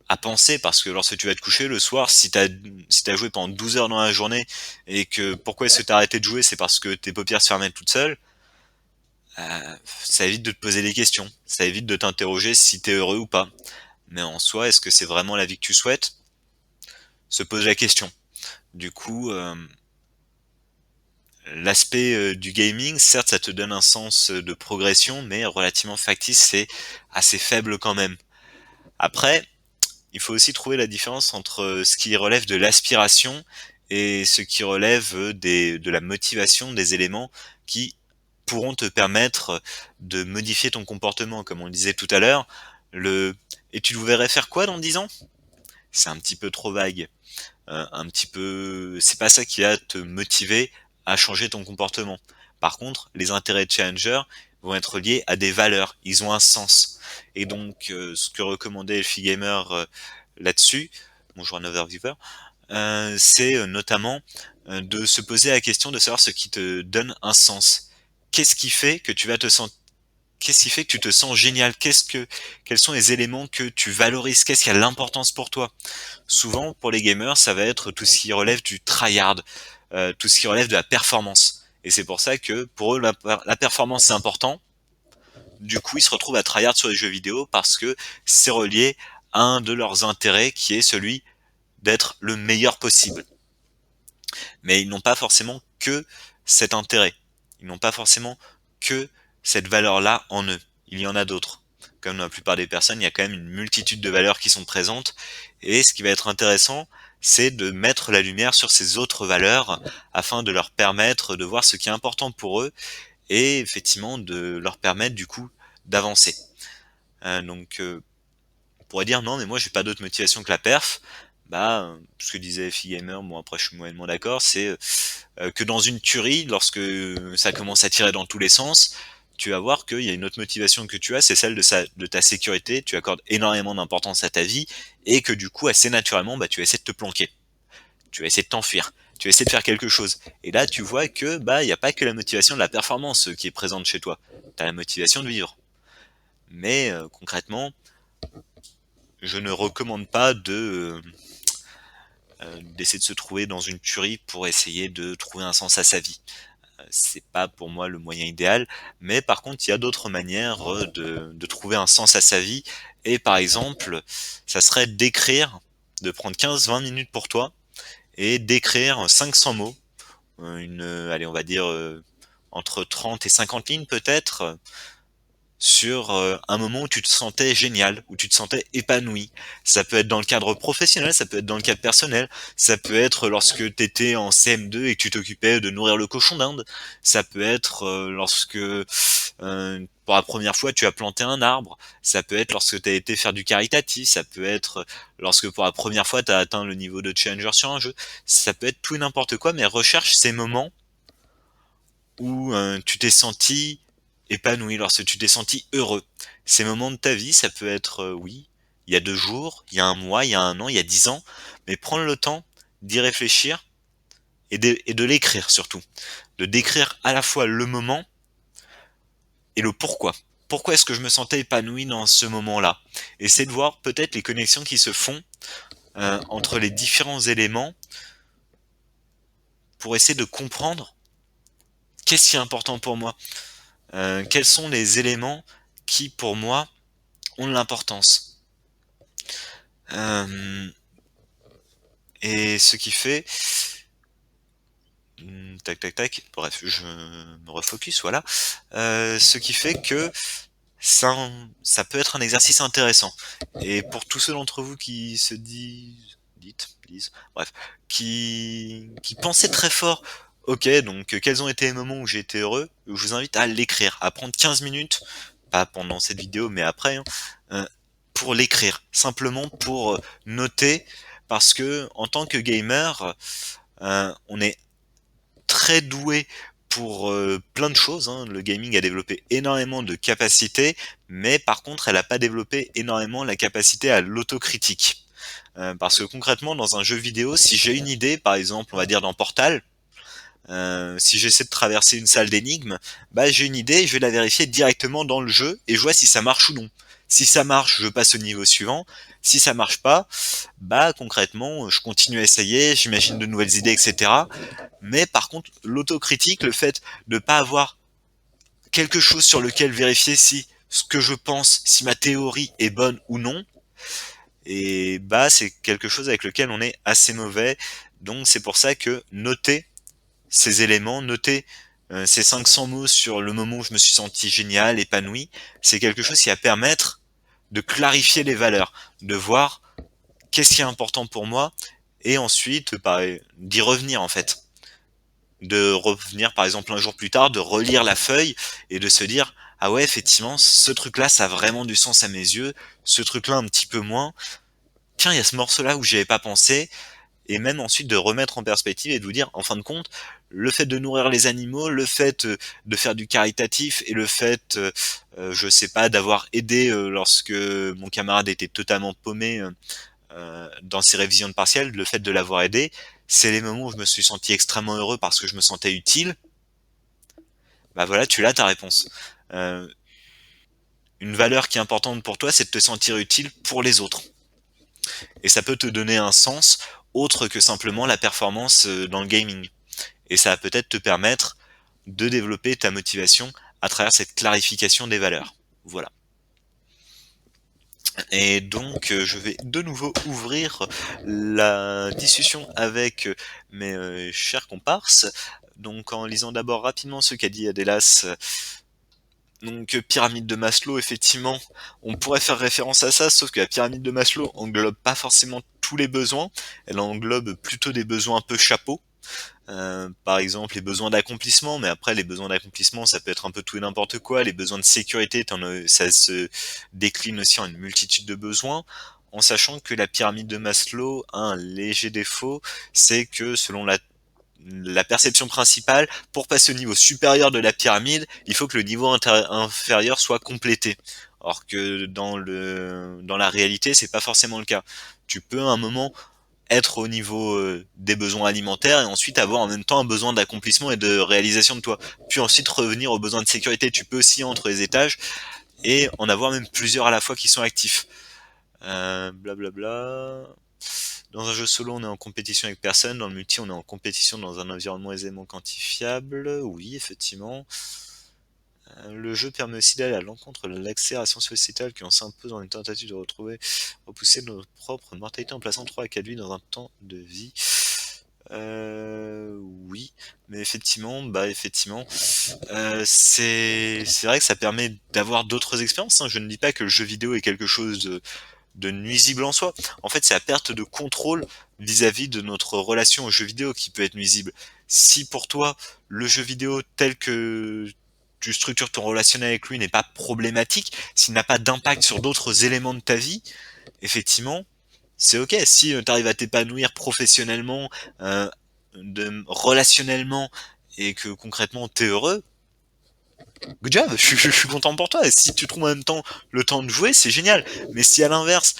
à penser, parce que lorsque tu vas te coucher le soir, si t'as joué pendant 12 heures dans la journée et que pourquoi est-ce que t'as arrêté de jouer, c'est parce que tes paupières se fermaient toutes seules, ça évite de te poser des questions, ça évite de t'interroger si t'es heureux ou pas. Mais en soi, est-ce que c'est vraiment la vie que tu souhaites? Se pose la question. Du coup, l'aspect du gaming, certes, ça te donne un sens de progression, mais relativement factice, c'est assez faible quand même. Après, il faut aussi trouver la différence entre ce qui relève de l'aspiration et ce qui relève de la motivation, des éléments qui pourront te permettre de modifier ton comportement. Comme on le disait tout à l'heure, et tu le verrais faire quoi dans 10 ans? C'est un petit peu trop vague. C'est pas ça qui va te motiver à changer ton comportement. Par contre, les intérêts de Challenger vont être liés à des valeurs, ils ont un sens. Et donc, ce que recommandait Elfie Gamer là-dessus, bonjour Another Viewer, c'est notamment de se poser la question de savoir ce qui te donne un sens. Qu'est-ce qui fait que tu vas te sentir Qu'est-ce qui fait que tu te sens génial? Quels sont les éléments que tu valorises? Qu'est-ce qui a l'importance pour toi? Souvent, pour les gamers, ça va être tout ce qui relève du tryhard, tout ce qui relève de la performance. Et c'est pour ça que pour eux, la performance c'est important. Du coup, ils se retrouvent à tryhard sur les jeux vidéo parce que c'est relié à un de leurs intérêts qui est celui d'être le meilleur possible. Mais ils n'ont pas forcément que cet intérêt. Ils n'ont pas forcément que cette valeur-là en eux. Il y en a d'autres. Comme la plupart des personnes, il y a quand même une multitude de valeurs qui sont présentes. Et ce qui va être intéressant, c'est de mettre la lumière sur ces autres valeurs afin de leur permettre de voir ce qui est important pour eux et effectivement de leur permettre du coup d'avancer. On pourrait dire non mais moi j'ai pas d'autre motivation que la perf. Ce que disait F-Gamer, bon après je suis moyennement d'accord, c'est que dans une tuerie, lorsque ça commence à tirer dans tous les sens, tu vas voir qu'il y a une autre motivation que tu as, c'est celle de ta sécurité, tu accordes énormément d'importance à ta vie, et que du coup, assez naturellement, tu vas essayer de te planquer, tu vas essayer de t'enfuir, tu vas essayer de faire quelque chose. Et là, tu vois que il n'y a pas que la motivation de la performance qui est présente chez toi, tu as la motivation de vivre. Mais concrètement, je ne recommande pas d'essayer de se trouver dans une tuerie pour essayer de trouver un sens à sa vie. C'est pas pour moi le moyen idéal, mais par contre il y a d'autres manières de trouver un sens à sa vie, et par exemple ça serait d'écrire, de prendre 15-20 minutes pour toi et d'écrire 500 mots, allez on va dire entre 30 et 50 lignes peut-être, sur un moment où tu te sentais génial, où tu te sentais épanoui. Ça peut être dans le cadre professionnel, ça peut être dans le cadre personnel, ça peut être lorsque tu étais en CM2 et que tu t'occupais de nourrir le cochon d'Inde, ça peut être lorsque pour la première fois tu as planté un arbre, ça peut être lorsque tu as été faire du caritatif, ça peut être lorsque pour la première fois tu as atteint le niveau de challenger sur un jeu, ça peut être tout et n'importe quoi, mais recherche ces moments où tu t'es senti épanoui, lorsque tu t'es senti heureux. Ces moments de ta vie, ça peut être, oui, il y a 2 jours, il y a un mois, il y a un an, il y a 10 ans, mais prendre le temps d'y réfléchir et de l'écrire surtout. De décrire à la fois le moment et le pourquoi. Pourquoi est-ce que je me sentais épanoui dans ce moment-là? Et c'est de voir peut-être les connexions qui se font entre les différents éléments pour essayer de comprendre qu'est-ce qui est important pour moi. Quels sont les éléments qui, pour moi, ont de l'importance. Et ce qui fait... tac, tac, tac. Bref, je me refocus, voilà. Ce qui fait que ça peut être un exercice intéressant. Et pour tous ceux d'entre vous qui se disent, bref, qui pensaient très fort, ok, donc quels ont été les moments où j'ai été heureux, je vous invite à l'écrire, à prendre 15 minutes, pas pendant cette vidéo, mais après, hein, pour l'écrire, simplement pour noter, parce que en tant que gamer, on est très doué pour plein de choses, hein. Le gaming a développé énormément de capacités, mais par contre, elle n'a pas développé énormément la capacité à l'autocritique. Parce que concrètement, dans un jeu vidéo, si j'ai une idée, par exemple, on va dire dans Portal, si j'essaie de traverser une salle d'énigmes, bah j'ai une idée, je vais la vérifier directement dans le jeu et je vois si ça marche ou non. Si ça marche, je passe au niveau suivant. Si ça marche pas, bah concrètement, je continue à essayer, j'imagine de nouvelles idées, etc. Mais par contre, l'autocritique, le fait de pas avoir quelque chose sur lequel vérifier si ce que je pense, si ma théorie est bonne ou non, et bah c'est quelque chose avec lequel on est assez mauvais. Donc c'est pour ça que noter ces éléments, noter ces 500 mots sur le moment où je me suis senti génial, épanoui, c'est quelque chose qui va permettre de clarifier les valeurs, de voir qu'est-ce qui est important pour moi, et ensuite d'y revenir en fait. De revenir par exemple un jour plus tard, de relire la feuille et de se dire ah ouais effectivement ce truc là ça a vraiment du sens à mes yeux, ce truc là un petit peu moins, tiens il y a ce morceau là où j'y avais pas pensé, et même ensuite de remettre en perspective et de vous dire, en fin de compte, le fait de nourrir les animaux, le fait de faire du caritatif et le fait, je sais pas, d'avoir aidé lorsque mon camarade était totalement paumé dans ses révisions de partiel, le fait de l'avoir aidé, c'est les moments où je me suis senti extrêmement heureux parce que je me sentais utile. Bah voilà, tu l'as ta réponse. Euh, une valeur qui est importante pour toi, c'est de te sentir utile pour les autres. Et ça peut te donner un sens autre que simplement la performance dans le gaming. Et ça va peut-être te permettre de développer ta motivation à travers cette clarification des valeurs. Voilà. Et donc, je vais de nouveau ouvrir la discussion avec mes chers comparses. Donc, en lisant d'abord rapidement ce qu'a dit Adélas. Donc, pyramide de Maslow, effectivement, on pourrait faire référence à ça, sauf que la pyramide de Maslow englobe pas forcément tous les besoins, elle englobe plutôt des besoins un peu chapeaux. Par exemple les besoins d'accomplissement, mais après les besoins d'accomplissement ça peut être un peu tout et n'importe quoi, les besoins de sécurité ça se décline aussi en une multitude de besoins, en sachant que la pyramide de Maslow a un léger défaut, c'est que selon la perception principale, pour passer au niveau supérieur de la pyramide, il faut que le niveau inférieur soit complété. Or que dans la réalité, c'est pas forcément le cas. Tu peux à un moment être au niveau des besoins alimentaires et ensuite avoir en même temps un besoin d'accomplissement et de réalisation de toi. Puis ensuite revenir aux besoins de sécurité. Tu peux aussi entre les étages et en avoir même plusieurs à la fois qui sont actifs. Blablabla. Dans un jeu solo, on est en compétition avec personne. Dans le multi, on est en compétition dans un environnement aisément quantifiable. Oui, effectivement. Le jeu permet aussi d'aller à l'encontre de l'accélération sociétale qui en s'impose dans une tentative de repousser notre propre mortalité en plaçant 3 à 4 vies dans un temps de vie. Oui, mais effectivement, c'est vrai que ça permet d'avoir d'autres expériences, hein. Je ne dis pas que le jeu vidéo est quelque chose de nuisible en soi. En fait, c'est la perte de contrôle vis-à-vis de notre relation au jeu vidéo qui peut être nuisible. Si pour toi, le jeu vidéo tel que tu structures ton relationnel avec lui n'est pas problématique, s'il n'a pas d'impact sur d'autres éléments de ta vie, effectivement, c'est ok. Si tu arrives à t'épanouir professionnellement, relationnellement, et que concrètement t'es heureux, good job, je suis content pour toi. Et si tu trouves en même temps le temps de jouer, c'est génial. Mais si à l'inverse,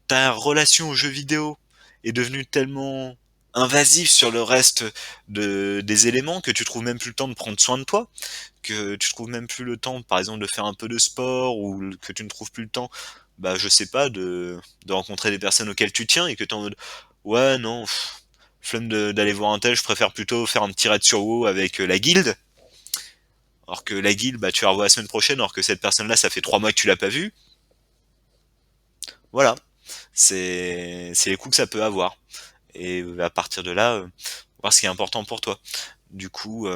ta relation aux jeux vidéo est devenue tellement invasive sur le reste des éléments que tu trouves même plus le temps de prendre soin de toi, que tu trouves même plus le temps, par exemple, de faire un peu de sport, ou que tu ne trouves plus le temps, bah je sais pas, de rencontrer des personnes auxquelles tu tiens, et que t'es en mode ouais non, flemme d'aller voir un tel, je préfère plutôt faire un petit raid sur WoW avec la guilde. Alors que la guilde, bah tu la revois la semaine prochaine, alors que cette personne-là, ça fait 3 mois que tu l'as pas vue. Voilà, c'est les coups que ça peut avoir. Et à partir de là, voir ce qui est important pour toi. Du coup,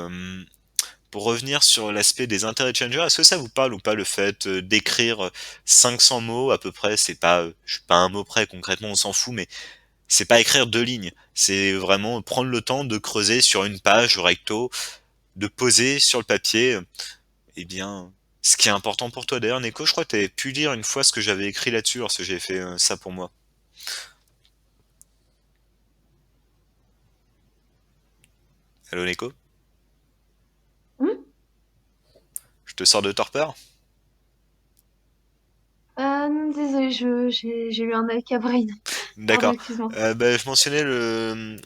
pour revenir sur l'aspect des intérêts challenger, est-ce que ça vous parle ou pas le fait d'écrire 500 mots à peu près? C'est pas, je suis pas un mot près concrètement, on s'en fout, mais c'est pas écrire 2 lignes. C'est vraiment prendre le temps de creuser sur une page recto, de poser sur le papier, eh bien, ce qui est important pour toi. D'ailleurs, Neko, je crois que tu avais pu lire une fois ce que j'avais écrit là-dessus lorsque j'ai fait ça pour moi. Allô, Neko? Hmm. Je te sors de torpeur? Désolée, j'ai eu un œil qui a brain. Pardon, D'accord. excuse-moi. Bah, je mentionnais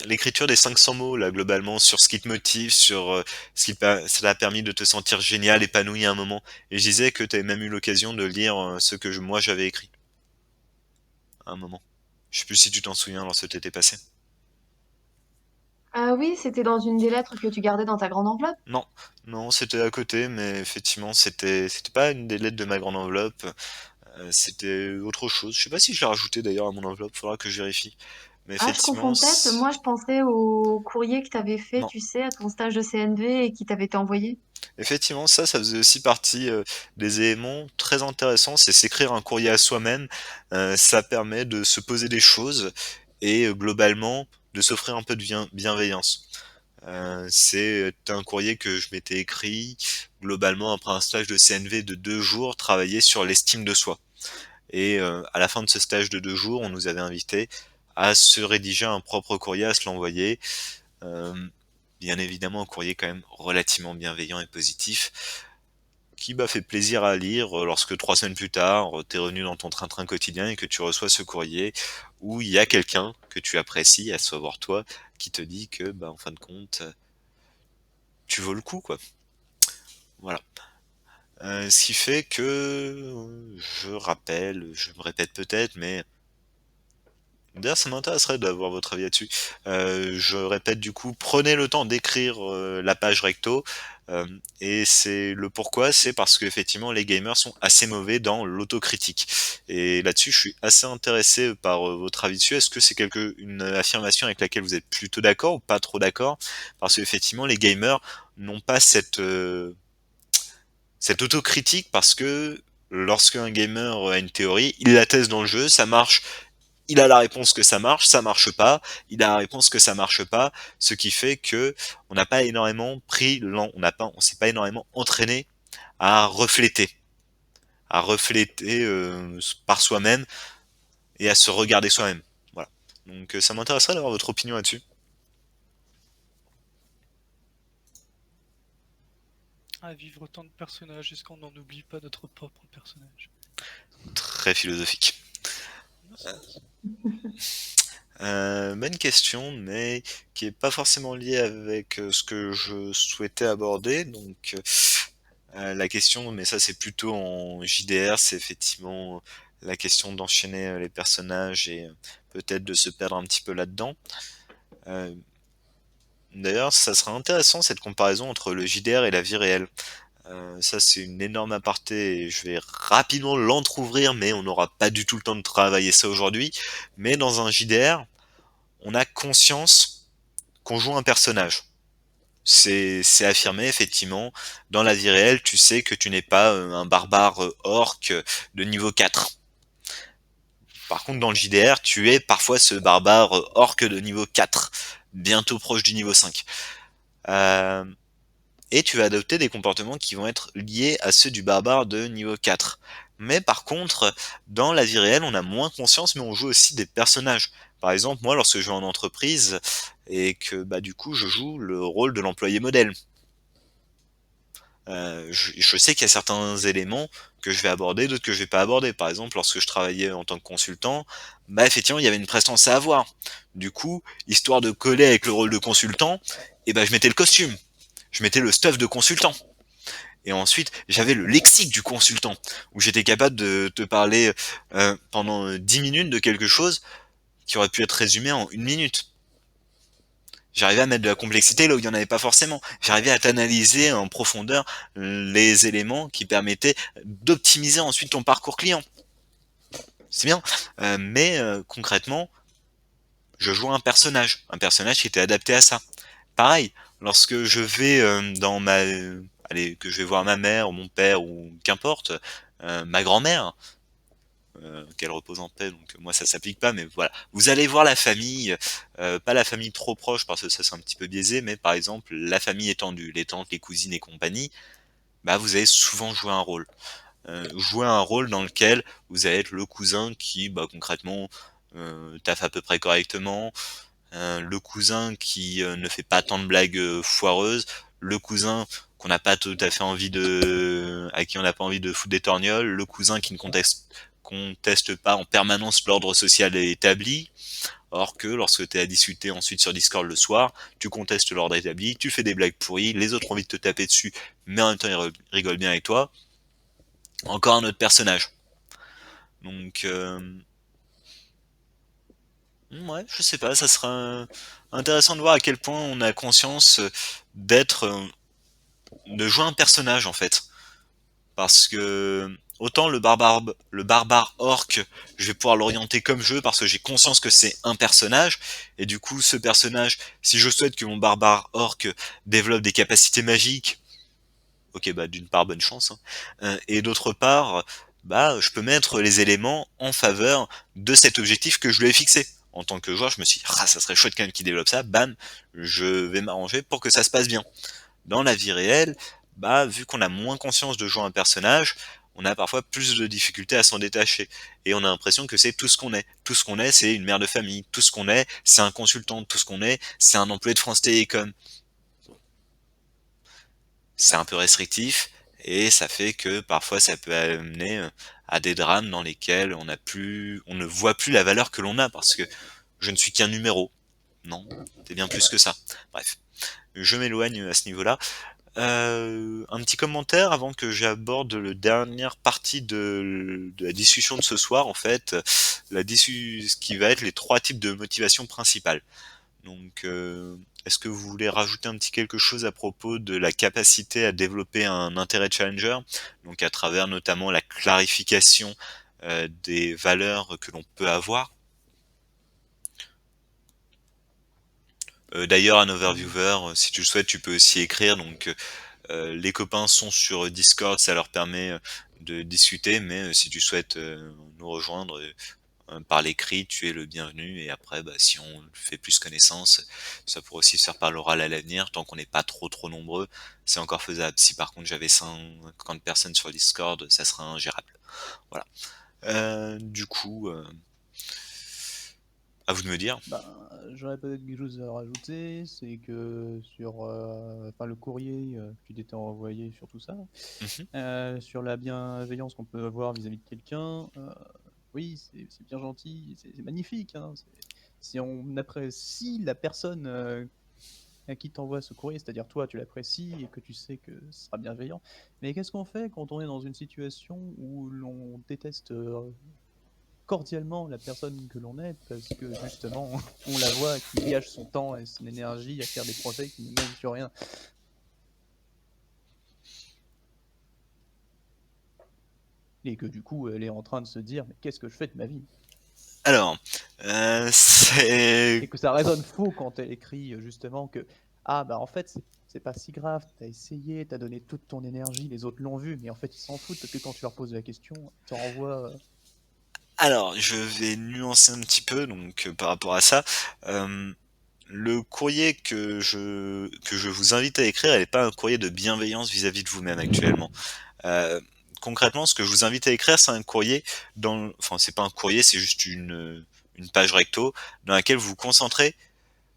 l'écriture des 500 mots, là, globalement, sur ce qui te motive, sur ça t'a permis de te sentir génial, épanoui à un moment. Et je disais que tu avais même eu l'occasion de lire ce que moi j'avais écrit à un moment. Je sais plus si tu t'en souviens lorsque t'étais passé. Ah oui, c'était dans une des lettres que tu gardais dans ta grande enveloppe. Non, non, c'était à côté, mais effectivement, c'était pas une des lettres de ma grande enveloppe. C'était autre chose. Je sais pas si je l'ai rajouté d'ailleurs à mon enveloppe, faudra que je vérifie. Mais Ah, je effectivement, confonds peut-être. Moi, je pensais au courrier que tu avais fait, non. tu sais, à ton stage de CNV et qui t'avait été envoyé. Effectivement, ça faisait aussi partie des éléments très intéressants, c'est s'écrire un courrier à soi-même. Ça permet de se poser des choses et globalement de s'offrir un peu de bienveillance. C'est un courrier que je m'étais écrit globalement après un stage de CNV de 2 jours, travailler sur l'estime de soi. Et à la fin de ce stage de 2 jours, on nous avait invité à se rédiger un propre courrier, à se l'envoyer. Euh, Bien évidemment, un courrier quand même relativement bienveillant et positif, qui m'a fait plaisir à lire lorsque 3 semaines plus tard, t'es revenu dans ton train-train quotidien et que tu reçois ce courrier où il y a quelqu'un que tu apprécies, à savoir toi, qui te dit que, bah, en fin de compte, tu vaux le coup, quoi. Voilà. Ce qui fait que, je rappelle, je me répète peut-être, mais d'ailleurs, ça m'intéresserait d'avoir votre avis là-dessus. Je répète du coup, prenez le temps d'écrire la page recto. Et c'est le pourquoi, c'est parce que effectivement les gamers sont assez mauvais dans l'autocritique. Et là-dessus, je suis assez intéressé par votre avis dessus. Est-ce que c'est une affirmation avec laquelle vous êtes plutôt d'accord ou pas trop d'accord? Parce que effectivement, les gamers n'ont pas cette autocritique, parce que lorsque un gamer a une théorie, il la teste dans le jeu, ça marche, il a la réponse que ça marche pas, il a la réponse que ça marche pas, ce qui fait que on n'a pas énormément on s'est pas énormément entraîné à refléter par soi-même et à se regarder soi-même. Voilà. Donc ça m'intéresserait d'avoir votre opinion là-dessus. À vivre tant de personnages, est-ce qu'on n'en oublie pas notre propre personnage? Très philosophique. Merci. Bonne question, mais qui est pas forcément liée avec ce que je souhaitais aborder. Donc la question, mais ça c'est plutôt en JDR, c'est effectivement la question d'enchaîner les personnages et peut-être de se perdre un petit peu là-dedans. Euh, D'ailleurs, ça serait intéressant cette comparaison entre le JDR et la vie réelle. Ça c'est une énorme aparté et je vais rapidement l'entrouvrir, mais on n'aura pas du tout le temps de travailler ça aujourd'hui. Mais dans un JDR, on a conscience qu'on joue un personnage. C'est affirmé, effectivement. Dans la vie réelle, tu sais que tu n'es pas un barbare orc de niveau 4. Par contre, dans le JDR, tu es parfois ce barbare orc de niveau 4, bientôt proche du niveau 5. Euh, et tu vas adopter des comportements qui vont être liés à ceux du barbare de niveau 4. Mais par contre, dans la vie réelle, on a moins conscience, mais on joue aussi des personnages. Par exemple, moi, lorsque je vais en entreprise, et que bah du coup, je joue le rôle de l'employé modèle. Je sais qu'il y a certains éléments que je vais aborder, d'autres que je vais pas aborder. Par exemple, lorsque je travaillais en tant que consultant, bah effectivement, il y avait une prestance à avoir. Du coup, histoire de coller avec le rôle de consultant, et ben je mettais le costume, je mettais le stuff de consultant. Et ensuite, j'avais le lexique du consultant, où j'étais capable de te parler pendant 10 minutes de quelque chose qui aurait pu être résumé en 1 minute. J'arrivais à mettre de la complexité là où il n'y en avait pas forcément. J'arrivais à t'analyser en profondeur les éléments qui permettaient d'optimiser ensuite ton parcours client. C'est bien. Mais concrètement, je joue un personnage qui était adapté à ça. Pareil, lorsque je vais dans ma... allez, que je vais voir ma mère ou mon père ou qu'importe, ma grand-mère, qu'elle repose en paix, donc moi ça s'applique pas, mais voilà. Vous allez voir la famille, pas la famille trop proche parce que ça c'est un petit peu biaisé, mais par exemple la famille étendue, les tantes, les cousines et compagnie, bah vous allez souvent jouer un rôle dans lequel vous allez être le cousin qui, bah concrètement, taffe à peu près correctement, le cousin qui ne fait pas tant de blagues foireuses, le cousin qu'on n'a pas tout à fait envie de, à qui on n'a pas envie de foutre des torgnoles, le cousin qui ne conteste pas en permanence l'ordre social établi. Or que lorsque tu es à discuter ensuite sur Discord le soir, tu contestes l'ordre établi, tu fais des blagues pourries, les autres ont envie de te taper dessus, mais en même temps ils rigolent bien avec toi. Encore un autre personnage. Donc ouais, je sais pas, ça sera intéressant de voir à quel point on a conscience d'être, de jouer un personnage en fait. Parce que autant le barbare orc, je vais pouvoir l'orienter comme je veux parce que j'ai conscience que c'est un personnage. Et du coup, ce personnage, si je souhaite que mon barbare orc développe des capacités magiques, ok, bah d'une part bonne chance, hein. Et d'autre part, bah je peux mettre les éléments en faveur de cet objectif que je lui ai fixé. En tant que joueur, je me suis dit, ah, ça serait chouette quand même qu'il développe ça, bam, je vais m'arranger pour que ça se passe bien. Dans la vie réelle, bah vu qu'on a moins conscience de jouer un personnage, on a parfois plus de difficultés à s'en détacher. Et on a l'impression que c'est tout ce qu'on est. Tout ce qu'on est, c'est une mère de famille. Tout ce qu'on est, c'est un consultant. Tout ce qu'on est, c'est un employé de France Télécom. C'est un peu restrictif et ça fait que parfois ça peut amener à des drames dans lesquels on ne voit plus la valeur que l'on a parce que je ne suis qu'un numéro. Non, c'est bien plus que ça. Bref, je m'éloigne à ce niveau-là. Un petit commentaire avant que j'aborde la dernière partie de la discussion de ce soir, en fait, ce qui va être les 3 types de motivation principales. Donc, est-ce que vous voulez rajouter un petit quelque chose à propos de la capacité à développer un intérêt challenger, donc à travers notamment la clarification des valeurs que l'on peut avoir? D'ailleurs, un overviewer, si tu le souhaites, tu peux aussi écrire. Donc, les copains sont sur Discord, ça leur permet de discuter. Mais si tu souhaites nous rejoindre par l'écrit, tu es le bienvenu. Et après, bah, si on fait plus connaissance, ça pourrait aussi se faire par l'oral à l'avenir, tant qu'on n'est pas trop nombreux. C'est encore faisable. Si par contre j'avais 50 personnes sur Discord, ça serait ingérable. Voilà. Du coup, à vous de me dire. Ben, j'aurais peut-être quelque chose à rajouter, c'est que sur enfin, le courrier qui t'était envoyé sur tout ça, Mhm. sur la bienveillance qu'on peut avoir vis-à-vis de quelqu'un, oui, c'est bien gentil, c'est magnifique, hein, si on apprécie la personne à qui t'envoie ce courrier, c'est-à-dire toi, tu l'apprécies et que tu sais que ce sera bienveillant. Mais qu'est-ce qu'on fait quand on est dans une situation où l'on déteste cordialement la personne que l'on est parce que justement on la voit qui gâche son temps et son énergie à faire des projets qui ne mènent sur rien et que du coup elle est en train de se dire mais qu'est-ce que je fais de ma vie? Alors, C'est... Et que ça résonne faux quand elle écrit justement que ah bah en fait c'est pas si grave, t'as essayé, t'as donné toute ton énergie, les autres l'ont vu, mais en fait ils s'en foutent parce que quand tu leur poses la question, ils te renvoient. Alors, je vais nuancer un petit peu donc par rapport à ça. Le courrier que je vous invite à écrire, elle n'est pas un courrier de bienveillance vis-à-vis de vous-même actuellement. Euh, Concrètement, ce que je vous invite à écrire, c'est un courrier enfin, c'est pas un courrier, c'est juste une page recto dans laquelle vous vous concentrez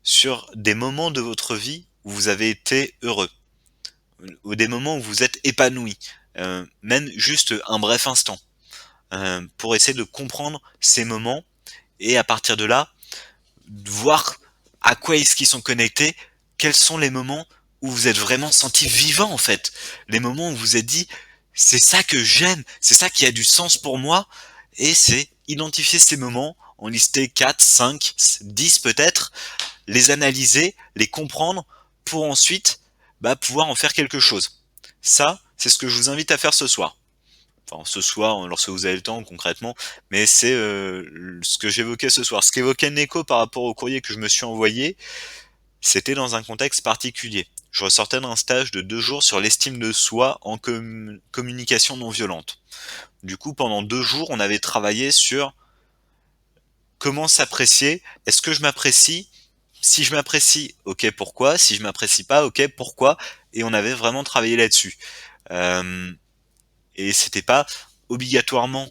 sur des moments de votre vie où vous avez été heureux, ou des moments où vous êtes épanoui, même juste un bref instant, pour essayer de comprendre ces moments et à partir de là, voir à quoi est-ce qu'ils sont connectés, quels sont les moments où vous êtes vraiment senti vivant en fait, les moments où vous vous êtes dit c'est ça que j'aime, c'est ça qui a du sens pour moi, et c'est identifier ces moments, en lister 4, 5, 10 peut-être, les analyser, les comprendre, pour ensuite pouvoir en faire quelque chose. Ça, c'est ce que je vous invite à faire ce soir. Enfin, ce soir, lorsque vous avez le temps concrètement, mais c'est ce que j'évoquais ce soir. Ce qu'évoquait Neko par rapport au courrier que je me suis envoyé, c'était dans un contexte particulier. Je ressortais d'un stage de 2 jours sur l'estime de soi en communication non violente. Du coup, pendant 2 jours, on avait travaillé sur comment s'apprécier. Est-ce que je m'apprécie? Si je m'apprécie, ok, pourquoi? Si je m'apprécie pas, ok, pourquoi? Et on avait vraiment travaillé là-dessus. Euh, et c'était pas obligatoirement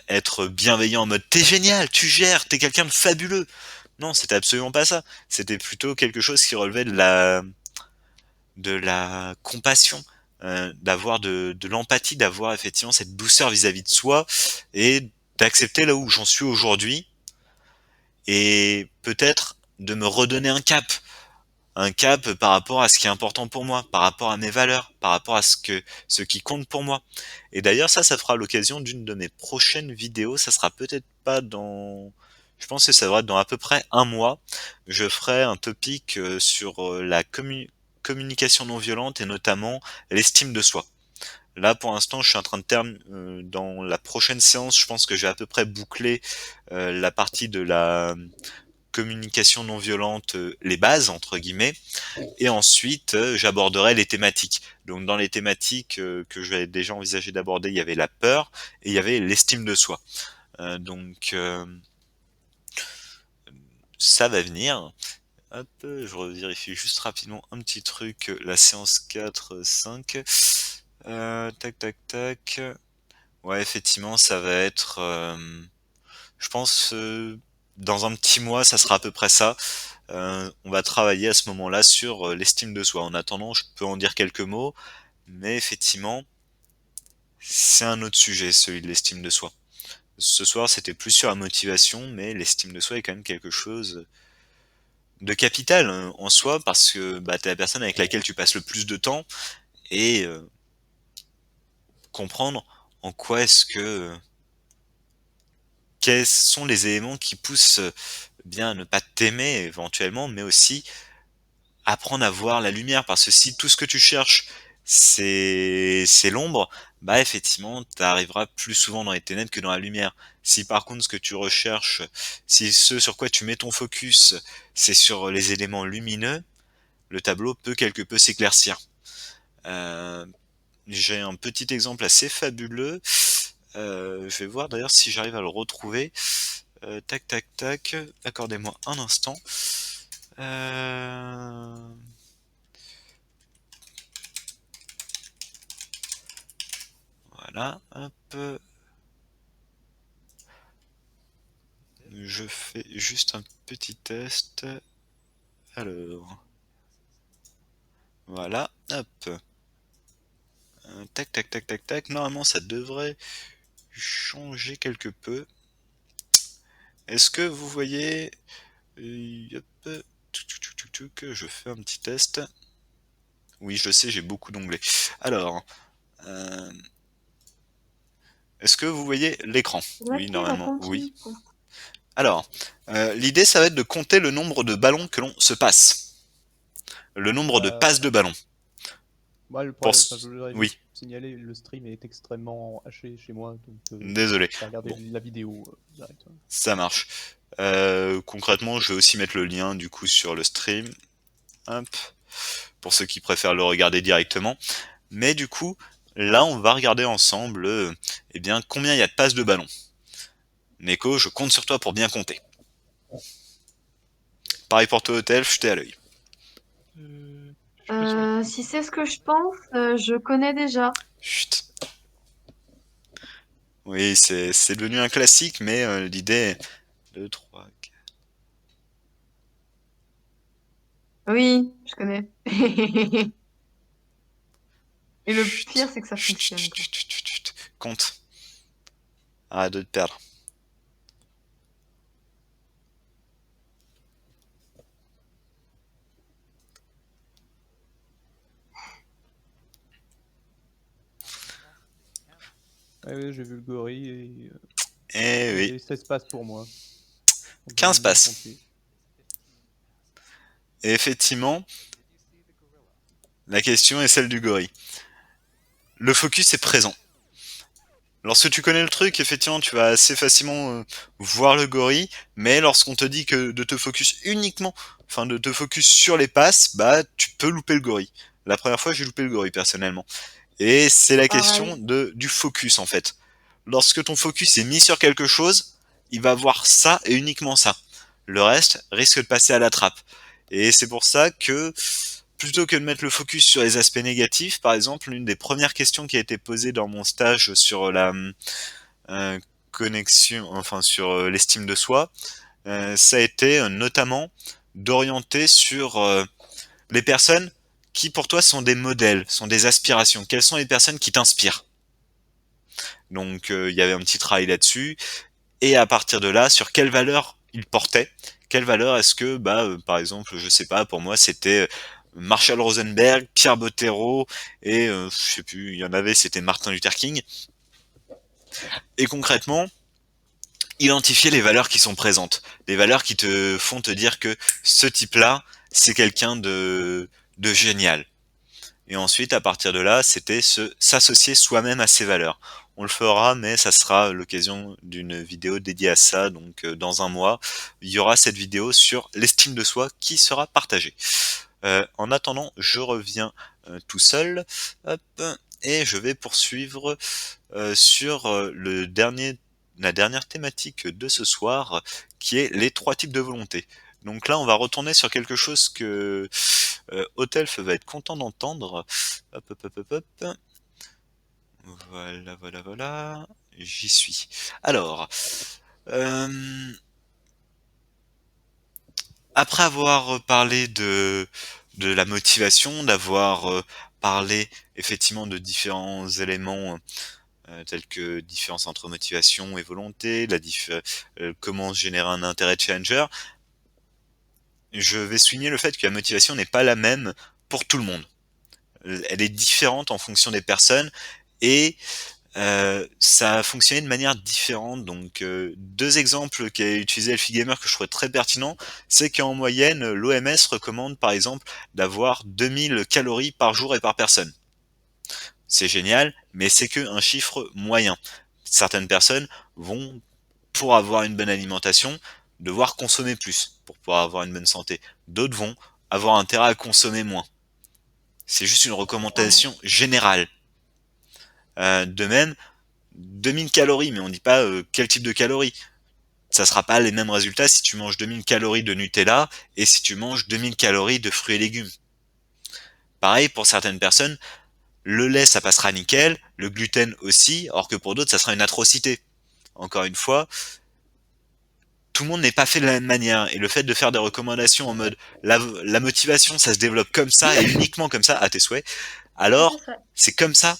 être bienveillant en mode t'es génial, tu gères, t'es quelqu'un de fabuleux. Non, c'était absolument pas ça. C'était plutôt quelque chose qui relevait de la compassion, d'avoir de l'empathie, d'avoir effectivement cette douceur vis-à-vis de soi et d'accepter là où j'en suis aujourd'hui et peut-être de me redonner un cap par rapport à ce qui est important pour moi, par rapport à mes valeurs, par rapport à ce qui compte pour moi. Et d'ailleurs, ça fera l'occasion d'une de mes prochaines vidéos. Ça sera peut-être pas dans, je pense que ça devrait être dans à peu près un mois. Je ferai un topic sur la communication non violente et notamment l'estime de soi. Là, pour l'instant, je suis en train de terminer. Dans la prochaine séance, je pense que j'ai à peu près bouclé la partie de la communication non violente, les bases entre guillemets, et ensuite j'aborderai les thématiques. Donc dans les thématiques que j'avais déjà envisagé d'aborder, il y avait la peur et il y avait l'estime de soi. Donc ça va venir. Hop, je revérifie juste rapidement un petit truc, la séance 4, 5. Tac tac tac. Ouais, effectivement, ça va être je pense dans un petit mois, ça sera à peu près ça. On va travailler à ce moment-là sur l'estime de soi. En attendant, je peux en dire quelques mots, mais effectivement, c'est un autre sujet, celui de l'estime de soi. Ce soir, c'était plus sur la motivation, mais l'estime de soi est quand même quelque chose de capital en soi, parce que t'es la personne avec laquelle tu passes le plus de temps, et comprendre en quoi est-ce que quels sont les éléments qui poussent bien à ne pas t'aimer éventuellement, mais aussi apprendre à voir la lumière, parce que si tout ce que tu cherches c'est l'ombre, effectivement tu arriveras plus souvent dans les ténèbres que dans la lumière. Si par contre ce que tu recherches, si ce sur quoi tu mets ton focus c'est sur les éléments lumineux, le tableau peut quelque peu s'éclaircir. Euh, j'ai un petit exemple assez fabuleux. Je vais voir d'ailleurs si j'arrive à le retrouver. Tac tac tac, accordez-moi un instant. Euh... Voilà, hop. Je fais juste un petit test. Alors, voilà, hop. Tac, tac, tac, tac, tac. Normalement, ça devrait changer quelque peu. Est-ce que vous voyez... Hop. Je fais un petit test. Oui, je sais, j'ai beaucoup d'onglets. Alors, euh, est-ce que vous voyez l'écran? Oui, Ok, bah normalement, oui. continue. Alors, l'idée, ça va être de compter le nombre de ballons que l'on se passe. Le nombre de passes de Euh, ballon. Moi, le Pour... problème, enfin, je voudrais Oui, juste signaler, le stream est extrêmement haché chez moi, donc Désolé. je vais regarder Bon. la vidéo direct. Ça marche. Concrètement, je vais aussi mettre le lien du coup sur le stream. Hop. Pour ceux qui préfèrent le regarder directement. Mais du coup, là, on va regarder ensemble eh bien, combien il y a de passes de ballon. Neko, je compte sur toi pour bien compter. Pareil pour toi, Hôtel, jetez à l'œil. Je suis pas sûr. Si c'est ce que je pense, je connais déjà. Chut. Oui, c'est devenu un classique, mais l'idée est 2, 3, 4. Oui, je connais. Et le Chut. pire, c'est que ça Chut, chut, fonctionne, chut, quoi. chut, chut, chut. Compte. Arrête de te perdre. Ouais, j'ai vu le gorille et Eh oui, et ça se passe pour moi. Donc, 15 j'aime bien passes. compter. Et effectivement, la question est celle du gorille. Le focus est présent. Lorsque tu connais le truc, effectivement, tu vas assez facilement voir le gorille, mais lorsqu'on te dit que de te focus uniquement, enfin de te focus sur les passes, bah tu peux louper le gorille. La première fois, j'ai loupé le gorille personnellement. Et c'est la question Pareil. du focus en fait. Lorsque ton focus est mis sur quelque chose, il va voir ça et uniquement ça. Le reste risque de passer à la trappe. Et c'est pour ça que plutôt que de mettre le focus sur les aspects négatifs, par exemple, l'une des premières questions qui a été posée dans mon stage sur la euh, connexion, enfin sur l'estime de soi, ça a été notamment d'orienter sur les personnes qui pour toi sont des modèles, sont des aspirations. Quelles sont les personnes qui t'inspirent? Donc il y avait un petit travail là-dessus. Et à partir de là, sur quelle valeur il portait? Quelle valeur est-ce que, par exemple, je sais pas, pour moi, c'était Marshall Rosenberg, Pierre Bottero et je sais plus, il y en avait, c'était Martin Luther King. Et concrètement, identifier les valeurs qui sont présentes, les valeurs qui te font te dire que ce type-là, c'est quelqu'un de génial. Et ensuite, à partir de là, c'était s'associer soi-même à ces valeurs. On le fera, mais ça sera l'occasion d'une vidéo dédiée à ça. Donc, dans un mois, il y aura cette vidéo sur l'estime de soi qui sera partagée. En attendant, je reviens tout seul. Hop, et je vais poursuivre sur la dernière thématique de ce soir, qui est les 3 types de volonté. Donc là, on va retourner sur quelque chose que Otelf va être content d'entendre. Hop, hop, hop, hop, hop. Voilà, voilà, voilà. J'y suis. Alors, euh, après avoir parlé de la motivation, d'avoir parlé effectivement de différents éléments tels que différence entre motivation et volonté, comment générer un intérêt challenger, je vais souligner le fait que la motivation n'est pas la même pour tout le monde. Elle est différente en fonction des personnes et ça a fonctionné de manière différente. Donc 2 exemples qu'a utilisé Elfie Gamer que je trouvais très pertinent, c'est qu'en moyenne, l'OMS recommande par exemple d'avoir 2000 calories par jour et par personne. C'est génial, mais c'est que un chiffre moyen. Certaines personnes vont, pour avoir une bonne alimentation, devoir consommer plus pour pouvoir avoir une bonne santé. D'autres vont avoir intérêt à consommer moins. C'est juste une Clairement. recommandation générale. De même, 2000 calories, mais on dit pas quel type de calories. Ça sera pas les mêmes résultats si tu manges 2000 calories de Nutella et si tu manges 2000 calories de fruits et légumes. Pareil, pour certaines personnes, le lait ça passera nickel, le gluten aussi, alors que pour d'autres ça sera une atrocité. Encore une fois, tout le monde n'est pas fait de la même manière et le fait de faire des recommandations en mode la motivation ça se développe comme ça et uniquement comme ça à tes souhaits, Tout à alors fait. c'est comme ça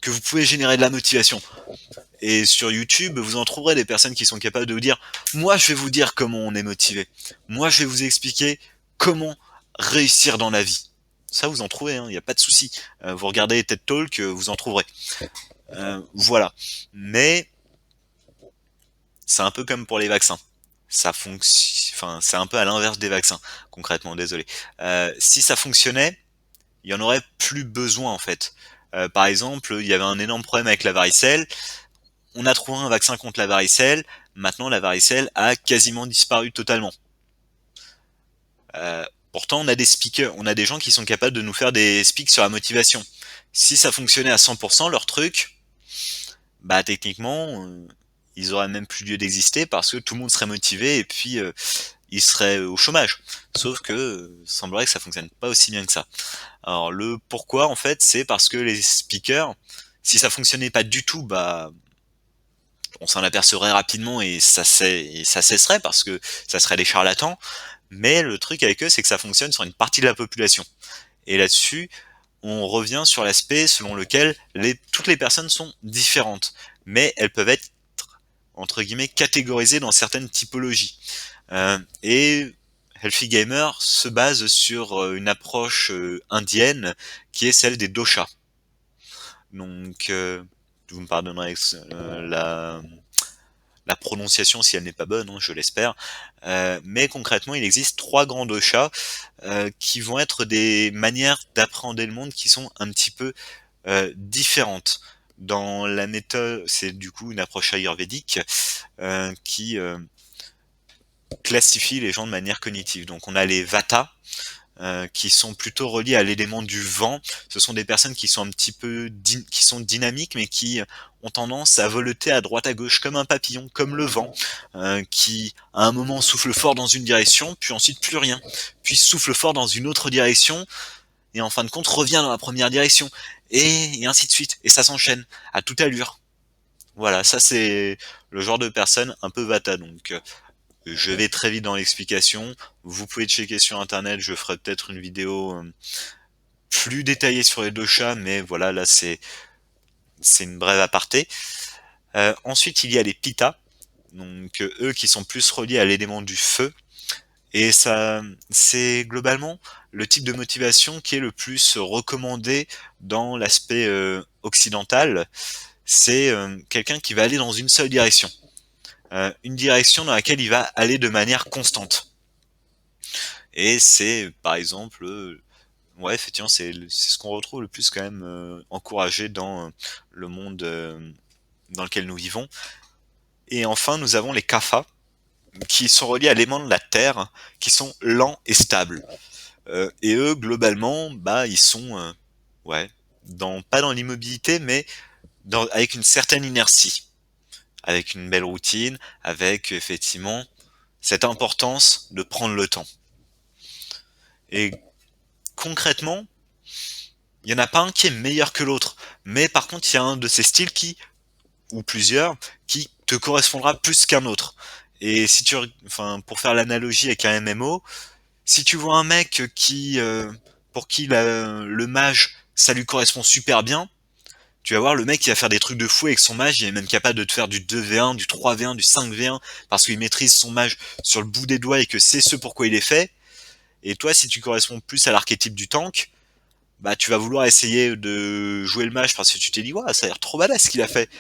que vous pouvez générer de la motivation. Et sur YouTube, vous en trouverez des personnes qui sont capables de vous dire moi je vais vous dire comment on est motivé. Moi je vais vous expliquer comment réussir dans la vie. Ça vous en trouvez, il n'y a pas de souci. Vous regardez TED Talk, vous en trouverez. Voilà. Mais c'est un peu comme pour les vaccins. Ça fonctionne, enfin c'est un peu à l'inverse des vaccins, concrètement. Désolé. Si ça fonctionnait, il y en aurait plus besoin en fait. Par exemple, il y avait un énorme problème avec la varicelle. On a trouvé un vaccin contre la varicelle. Maintenant, la varicelle a quasiment disparu totalement. Pourtant, on a des speakers, on a des gens qui sont capables de nous faire des speaks sur la motivation. Si ça fonctionnait à 100%, leur truc, bah techniquement, ils auraient même plus lieu d'exister parce que tout le monde serait motivé et puis ils seraient au chômage. Sauf que semblerait que ça fonctionne pas aussi bien que ça. Alors le pourquoi en fait, c'est parce que les speakers, si ça fonctionnait pas du tout, bah on s'en apercevrait rapidement et ça cesserait parce que ça serait des charlatans. Mais le truc avec eux, c'est que ça fonctionne sur une partie de la population. Et là-dessus, on revient sur l'aspect selon lequel toutes les personnes sont différentes, mais elles peuvent être entre guillemets catégorisées dans certaines typologies. Et Healthy Gamer se base sur une approche indienne qui est celle des doshas. Donc, vous me pardonnerez la prononciation si elle n'est pas bonne, hein, je l'espère. Mais concrètement, il existe 3 grands doshas qui vont être des manières d'appréhender le monde qui sont un petit peu différentes. Dans la méthode, c'est du coup une approche ayurvédique qui classifie les gens de manière cognitive. Donc on a les Vata, qui sont plutôt reliés à l'élément du vent. Ce sont des personnes qui sont un petit peu qui sont dynamiques, mais qui ont tendance à voleter à droite à gauche comme un papillon, comme le vent, qui à un moment souffle fort dans une direction, puis ensuite plus rien, puis souffle fort dans une autre direction, et en fin de compte revient dans la première direction, et ainsi de suite. Et ça s'enchaîne à toute allure. Voilà, ça c'est le genre de personne un peu vata. Donc je vais très vite dans l'explication. Vous pouvez checker sur internet, je ferai peut-être une vidéo plus détaillée sur les doshas, mais voilà, là c'est une brève aparté. Ensuite, il y a les pitta, donc eux qui sont plus reliés à l'élément du feu. Et ça, c'est globalement le type de motivation qui est le plus recommandé dans l'aspect occidental. C'est quelqu'un qui va aller dans une seule direction. Une direction dans laquelle il va aller de manière constante. Et c'est, par exemple, ouais, effectivement, c'est ce qu'on retrouve le plus quand même encouragé dans le monde dans lequel nous vivons. Et enfin, nous avons les kapha, qui sont reliés à l'élément de la terre, qui sont lents et stables. Et eux, globalement, bah, ils sont, ouais, pas dans l'immobilité, mais avec une certaine inertie, avec une belle routine, avec effectivement cette importance de prendre le temps. Et concrètement, il y en a pas un qui est meilleur que l'autre, mais par contre, il y a un de ces styles ou plusieurs, qui te correspondra plus qu'un autre. Et si enfin, pour faire l'analogie avec un MMO, si tu vois un mec pour qui le mage, ça lui correspond super bien, tu vas voir le mec qui va faire des trucs de fou avec son mage, il est même capable de te faire du 2v1, du 3v1, du 5v1, parce qu'il maîtrise son mage sur le bout des doigts et que c'est ce pourquoi il est fait. Et toi, si tu corresponds plus à l'archétype du tank, bah tu vas vouloir essayer de jouer le mage parce que tu t'es dit, ouais, ça a l'air trop badass ce qu'il a fait.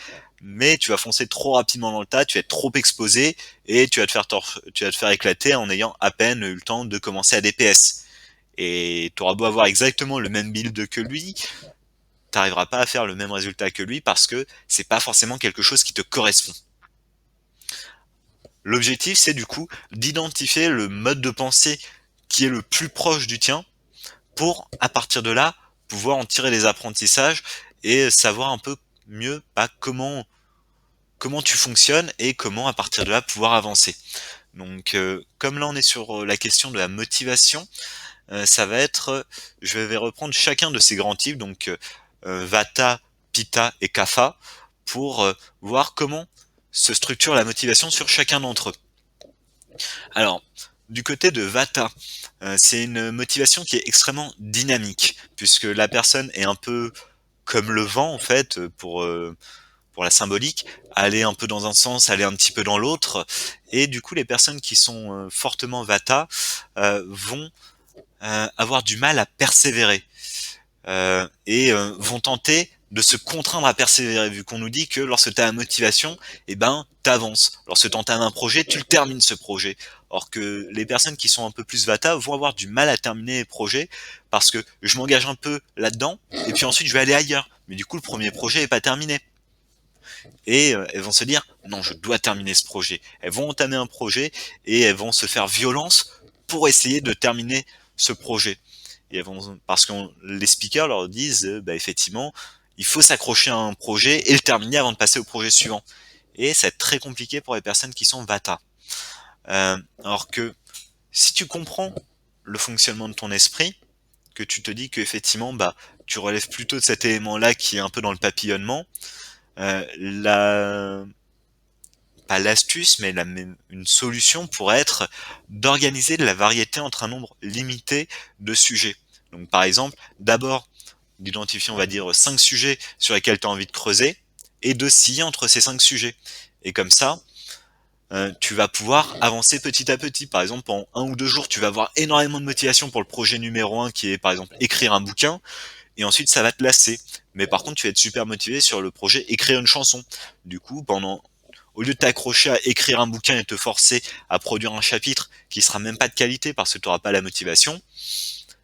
Mais tu vas foncer trop rapidement dans le tas, tu vas être trop exposé, et tu vas te faire éclater en ayant à peine eu le temps de commencer à DPS. Et tu auras beau avoir exactement le même build que lui, t'arriveras pas à faire le même résultat que lui parce que c'est pas forcément quelque chose qui te correspond. L'objectif, c'est du coup d'identifier le mode de pensée qui est le plus proche du tien pour, à partir de là, pouvoir en tirer des apprentissages et savoir un peu mieux comment tu fonctionnes et comment, à partir de là, pouvoir avancer. Donc, comme là, on est sur la question de la motivation, ça va être, je vais reprendre chacun de ces grands types, donc Vata, Pitta et Kapha, pour voir comment se structure la motivation sur chacun d'entre eux. Alors, du côté de Vata, c'est une motivation qui est extrêmement dynamique, puisque la personne est un peu comme le vent, en fait, pour la symbolique, aller un peu dans un sens, aller un petit peu dans l'autre, et du coup, les personnes qui sont fortement Vata vont avoir du mal à persévérer, et vont tenter de se contraindre à persévérer, vu qu'on nous dit que lorsque tu as la motivation, eh ben, t'avances. Lorsque tu entames un projet, tu le termines ce projet. Or que les personnes qui sont un peu plus vata vont avoir du mal à terminer les projets parce que je m'engage un peu là-dedans et puis ensuite je vais aller ailleurs. Mais du coup, le premier projet est pas terminé. Et elles vont se dire non, je dois terminer ce projet. Elles vont entamer un projet et elles vont se faire violence pour essayer de terminer ce projet. Et elles vont, parce que les speakers leur disent bah, effectivement, il faut s'accrocher à un projet et le terminer avant de passer au projet suivant. Et c'est très compliqué pour les personnes qui sont vata. Alors que si tu comprends le fonctionnement de ton esprit, que tu te dis que effectivement bah tu relèves plutôt de cet élément-là qui est un peu dans le papillonnement, la pas l'astuce, mais une solution pourrait être d'organiser de la variété entre un nombre limité de sujets. Donc par exemple, d'abord d'identifier, on va dire, 5 sujets sur lesquels tu as envie de creuser, et de scier entre ces 5 sujets. Et comme ça, tu vas pouvoir avancer petit à petit. Par exemple, en 1 ou 2 jours, tu vas avoir énormément de motivation pour le projet numéro 1 qui est par exemple écrire un bouquin, et ensuite ça va te lasser. Mais par contre, tu vas être super motivé sur le projet écrire une chanson. Du coup, au lieu de t'accrocher à écrire un bouquin et te forcer à produire un chapitre qui sera même pas de qualité parce que tu n'auras pas la motivation,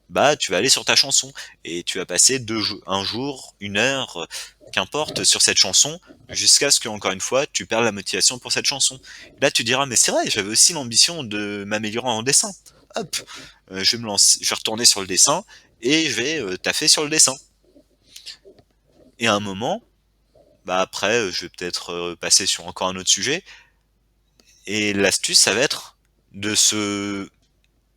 bah tu vas aller sur ta chanson et tu vas passer un jour, 1 heure, qu'importe, sur cette chanson jusqu'à ce que, encore une fois, tu perdes la motivation pour cette chanson. Là, tu diras mais c'est vrai, j'avais aussi l'ambition de m'améliorer en dessin. Hop, je vais retourner sur le dessin et je vais taffer sur le dessin. Et à un moment, bah après, je vais peut-être passer sur encore un autre sujet. Et l'astuce, ça va être de se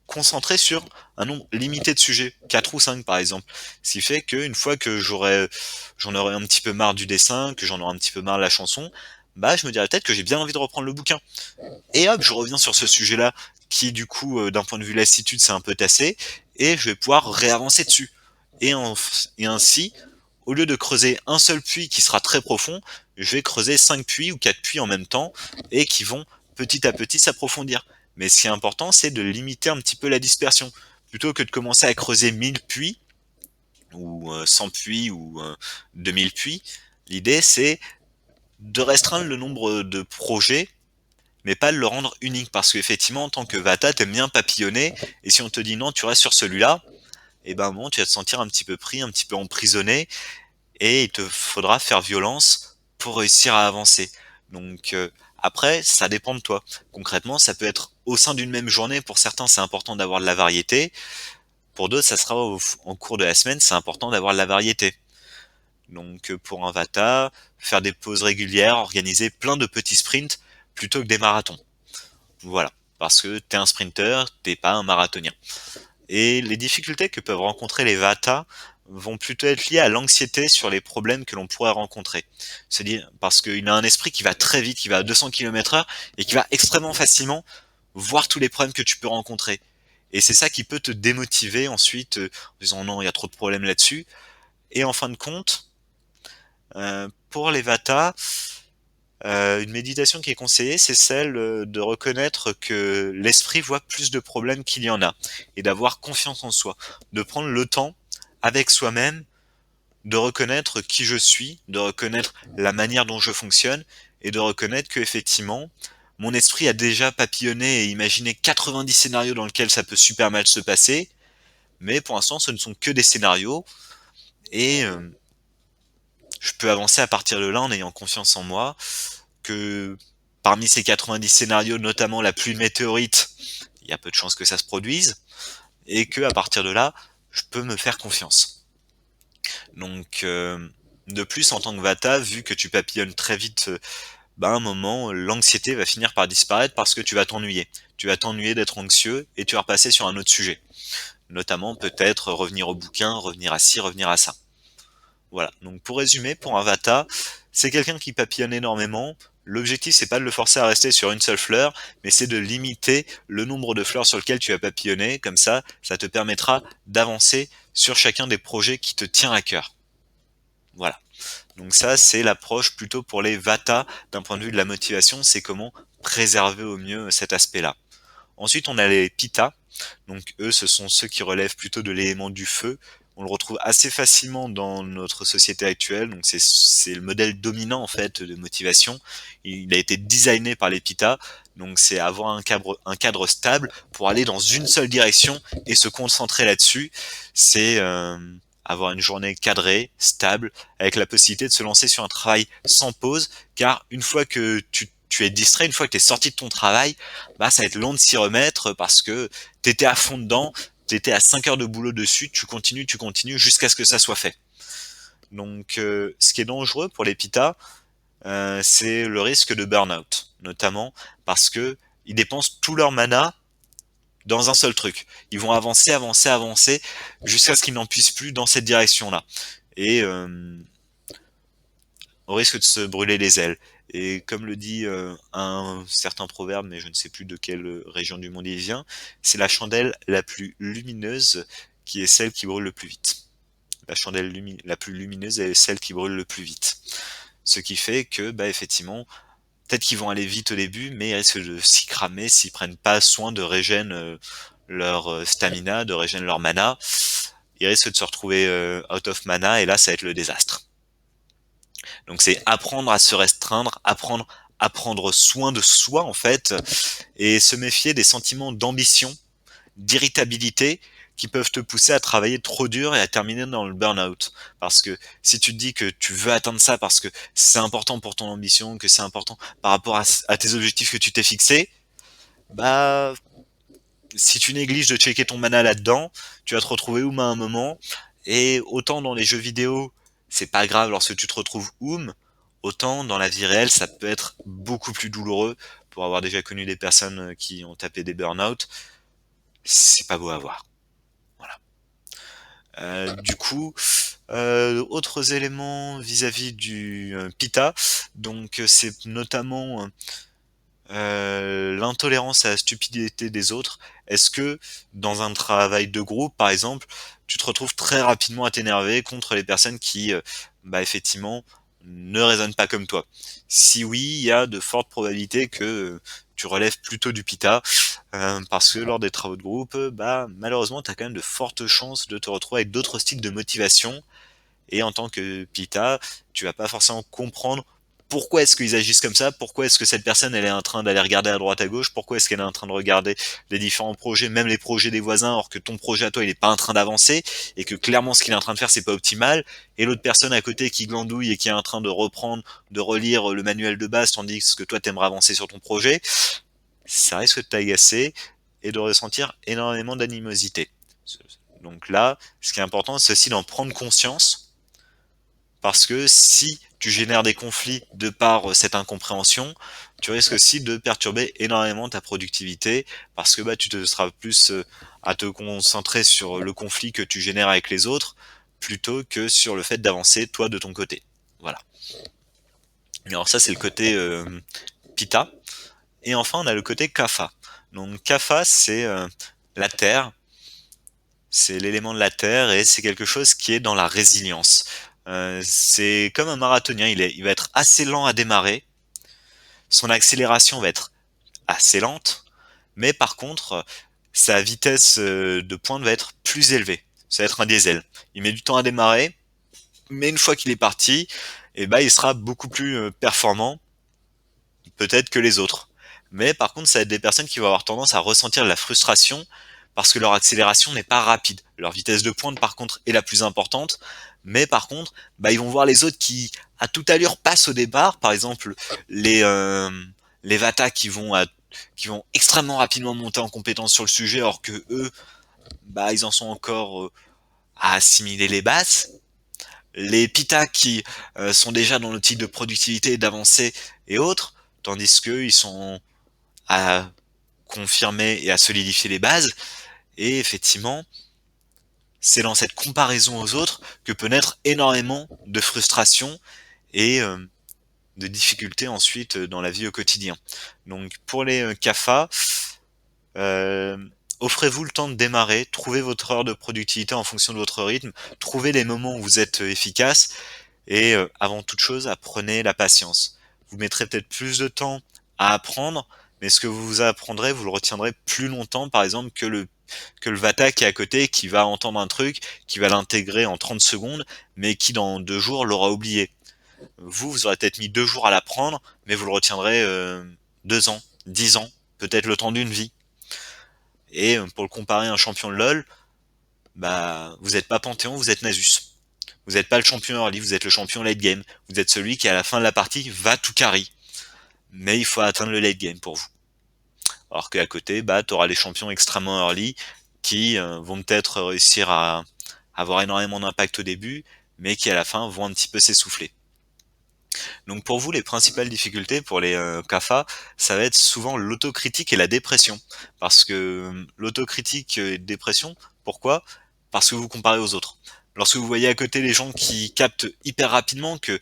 concentrer sur un nombre limité de sujets, 4 ou 5 par exemple. Ce qui fait qu'une fois que j'en aurai un petit peu marre du dessin, que j'en aurai un petit peu marre de la chanson, bah je me dirais peut-être que j'ai bien envie de reprendre le bouquin. Et hop, je reviens sur ce sujet-là qui du coup, d'un point de vue lassitude, c'est un peu tassé, et je vais pouvoir réavancer dessus. Et ainsi, au lieu de creuser un seul puits qui sera très profond, je vais creuser 5 puits ou 4 puits en même temps et qui vont petit à petit s'approfondir. Mais ce qui est important, c'est de limiter un petit peu la dispersion. Plutôt que de commencer à creuser 1000 puits, ou 100 puits, ou 2000 puits, l'idée c'est de restreindre le nombre de projets, mais pas de le rendre unique. Parce qu'effectivement, en tant que Vata, t'aimes bien papillonner, et si on te dit non, tu restes sur celui-là, et ben bon, tu vas te sentir un petit peu pris, un petit peu emprisonné, et il te faudra faire violence pour réussir à avancer. Donc après, ça dépend de toi. Concrètement, ça peut être au sein d'une même journée. Pour certains, c'est important d'avoir de la variété. Pour d'autres, ça sera en cours de la semaine, c'est important d'avoir de la variété. Donc pour un Vata, faire des pauses régulières, organiser plein de petits sprints plutôt que des marathons. Voilà. Parce que t'es un sprinter, t'es pas un marathonien. Et les difficultés que peuvent rencontrer les Vata vont plutôt être liées à l'anxiété sur les problèmes que l'on pourrait rencontrer. C'est-à-dire parce qu'il a un esprit qui va très vite, qui va à 200 km/h et qui va extrêmement facilement voir tous les problèmes que tu peux rencontrer. Et c'est ça qui peut te démotiver ensuite en disant non, il y a trop de problèmes là-dessus. Et en fin de compte, pour les Vata, une méditation qui est conseillée, c'est celle de reconnaître que l'esprit voit plus de problèmes qu'il y en a, et d'avoir confiance en soi, de prendre le temps avec soi-même, de reconnaître qui je suis, de reconnaître la manière dont je fonctionne, et de reconnaître que effectivement, mon esprit a déjà papillonné et imaginé 90 scénarios dans lesquels ça peut super mal se passer, mais pour l'instant ce ne sont que des scénarios, et je peux avancer à partir de là en ayant confiance en moi, que parmi ces 90 scénarios, notamment la pluie de météorites, il y a peu de chances que ça se produise, et que à partir de là, je peux me faire confiance. Donc, de plus, en tant que Vata, vu que tu papillonnes très vite, à un moment, l'anxiété va finir par disparaître parce que tu vas t'ennuyer. Tu vas t'ennuyer d'être anxieux et tu vas repasser sur un autre sujet. Notamment, peut-être revenir au bouquin, revenir à ci, revenir à ça. Voilà. Donc, pour résumer, pour un Vata, c'est quelqu'un qui papillonne énormément. L'objectif, c'est pas de le forcer à rester sur une seule fleur, mais c'est de limiter le nombre de fleurs sur lesquelles tu as papillonné. Comme ça te permettra d'avancer sur chacun des projets qui te tient à cœur. Voilà. Donc ça, c'est l'approche plutôt pour les Vata d'un point de vue de la motivation, c'est comment préserver au mieux cet aspect-là. Ensuite, on a les Pitta. Donc eux, ce sont ceux qui relèvent plutôt de l'élément du feu, on le retrouve assez facilement dans notre société actuelle. Donc c'est le modèle dominant en fait de motivation. Il a été designé par les PITA. Donc c'est avoir un cadre stable pour aller dans une seule direction et se concentrer là-dessus. C'est avoir une journée cadrée, stable, avec la possibilité de se lancer sur un travail sans pause, car une fois que tu es distrait, une fois que tu es sorti de ton travail, bah ça va être long de s'y remettre parce que tu étais à fond dedans, tu étais à 5 heures de boulot dessus, tu continues jusqu'à ce que ça soit fait. Donc ce qui est dangereux pour les PITA, c'est le risque de burn-out, notamment parce que ils dépensent tout leur mana dans un seul truc. Ils vont avancer, jusqu'à ce qu'ils n'en puissent plus dans cette direction-là. Et au risque de se brûler les ailes. Et comme le dit un certain proverbe, mais je ne sais plus de quelle région du monde il vient, c'est la chandelle la plus lumineuse qui est celle qui brûle le plus vite. La chandelle la plus lumineuse est celle qui brûle le plus vite. Ce qui fait que, bah, effectivement, peut-être qu'ils vont aller vite au début, mais ils risquent de s'y cramer s'ils prennent pas soin de régène leur stamina, de régène leur mana. Ils risquent de se retrouver out of mana, et là, ça va être le désastre. Donc c'est apprendre à se restreindre, apprendre à prendre soin de soi en fait, et se méfier des sentiments d'ambition, d'irritabilité qui peuvent te pousser à travailler trop dur et à terminer dans le burn-out. Parce que si tu te dis que tu veux atteindre ça parce que c'est important pour ton ambition, que c'est important par rapport à tes objectifs que tu t'es fixés, bah si tu négliges de checker ton mana là-dedans, tu vas te retrouver à un moment. Et autant dans les jeux vidéo, c'est pas grave lorsque tu te retrouves autant dans la vie réelle, ça peut être beaucoup plus douloureux. Pour avoir déjà connu des personnes qui ont tapé des burn-out, c'est pas beau à voir. Voilà. Du coup, autres éléments vis-à-vis du PITA, donc c'est notamment l'intolérance à la stupidité des autres. Est-ce que dans un travail de groupe, par exemple, tu te retrouves très rapidement à t'énerver contre les personnes qui, bah, effectivement, ne raisonnent pas comme toi? Si oui, il y a de fortes probabilités que tu relèves plutôt du PITA, parce que lors des travaux de groupe, bah, malheureusement, tu as quand même de fortes chances de te retrouver avec d'autres styles de motivation, et en tant que PITA, tu vas pas forcément comprendre pourquoi est-ce qu'ils agissent comme ça, pourquoi est-ce que cette personne elle est en train d'aller regarder à droite à gauche, pourquoi est-ce qu'elle est en train de regarder les différents projets, même les projets des voisins, alors que ton projet à toi il est pas en train d'avancer, et que clairement ce qu'il est en train de faire c'est pas optimal, et l'autre personne à côté qui glandouille et qui est en train de reprendre, de relire le manuel de base, tandis que toi t'aimerais avancer sur ton projet, ça risque de t'agacer et de ressentir énormément d'animosité. Donc là, ce qui est important, c'est aussi d'en prendre conscience, parce que si tu génères des conflits de par cette incompréhension, tu risques aussi de perturber énormément ta productivité, parce que bah, tu te seras plus à te concentrer sur le conflit que tu génères avec les autres, plutôt que sur le fait d'avancer toi de ton côté. Voilà. Alors ça c'est le côté Pita. Et enfin on a le côté Kapha. Donc Kapha c'est la terre, c'est l'élément de la terre, et c'est quelque chose qui est dans la résilience. C'est comme un marathonien, il va être assez lent à démarrer, son accélération va être assez lente, mais par contre, sa vitesse de pointe va être plus élevée. Ça va être un diesel. Il met du temps à démarrer, mais une fois qu'il est parti, eh ben, il sera beaucoup plus performant, peut-être que les autres. Mais par contre, ça va être des personnes qui vont avoir tendance à ressentir de la frustration parce que leur accélération n'est pas rapide. Leur vitesse de pointe, par contre, est la plus importante. Mais par contre, bah, ils vont voir les autres qui, à toute allure, passent au départ. Par exemple, les Vata qui vont extrêmement rapidement monter en compétence sur le sujet, alors que eux, bah, ils en sont encore à assimiler les bases. Les Pita qui sont déjà dans le type de productivité, d'avancée et autres, tandis qu'eux, ils sont à confirmer et à solidifier les bases. Et effectivement, c'est dans cette comparaison aux autres que peut naître énormément de frustration et de difficultés ensuite dans la vie au quotidien. Donc pour les CAFA, euh, offrez-vous le temps de démarrer, trouvez votre heure de productivité en fonction de votre rythme, trouvez les moments où vous êtes efficace, et avant toute chose, apprenez la patience. Vous mettrez peut-être plus de temps à apprendre, mais ce que vous apprendrez, vous le retiendrez plus longtemps, par exemple, que que le Vata qui est à côté, qui va entendre un truc, qui va l'intégrer en 30 secondes, mais qui dans 2 jours l'aura oublié. Vous aurez peut-être mis 2 jours à l'apprendre, mais vous le retiendrez 2 ans, 10 ans, peut-être le temps d'une vie. Et pour le comparer à un champion de LoL, bah vous n'êtes pas Panthéon, vous êtes Nasus. Vous n'êtes pas le champion early, vous êtes le champion late game. Vous êtes celui qui à la fin de la partie va tout carry. Mais il faut atteindre le late game pour vous. Alors qu'à côté, bah t'auras les champions extrêmement early qui vont peut-être réussir à avoir énormément d'impact au début, mais qui à la fin vont un petit peu s'essouffler. Donc pour vous, les principales difficultés pour les CAFA, ça va être souvent l'autocritique et la dépression. Parce que l'autocritique et la dépression, pourquoi? Parce que vous comparez aux autres. Lorsque vous voyez à côté les gens qui captent hyper rapidement que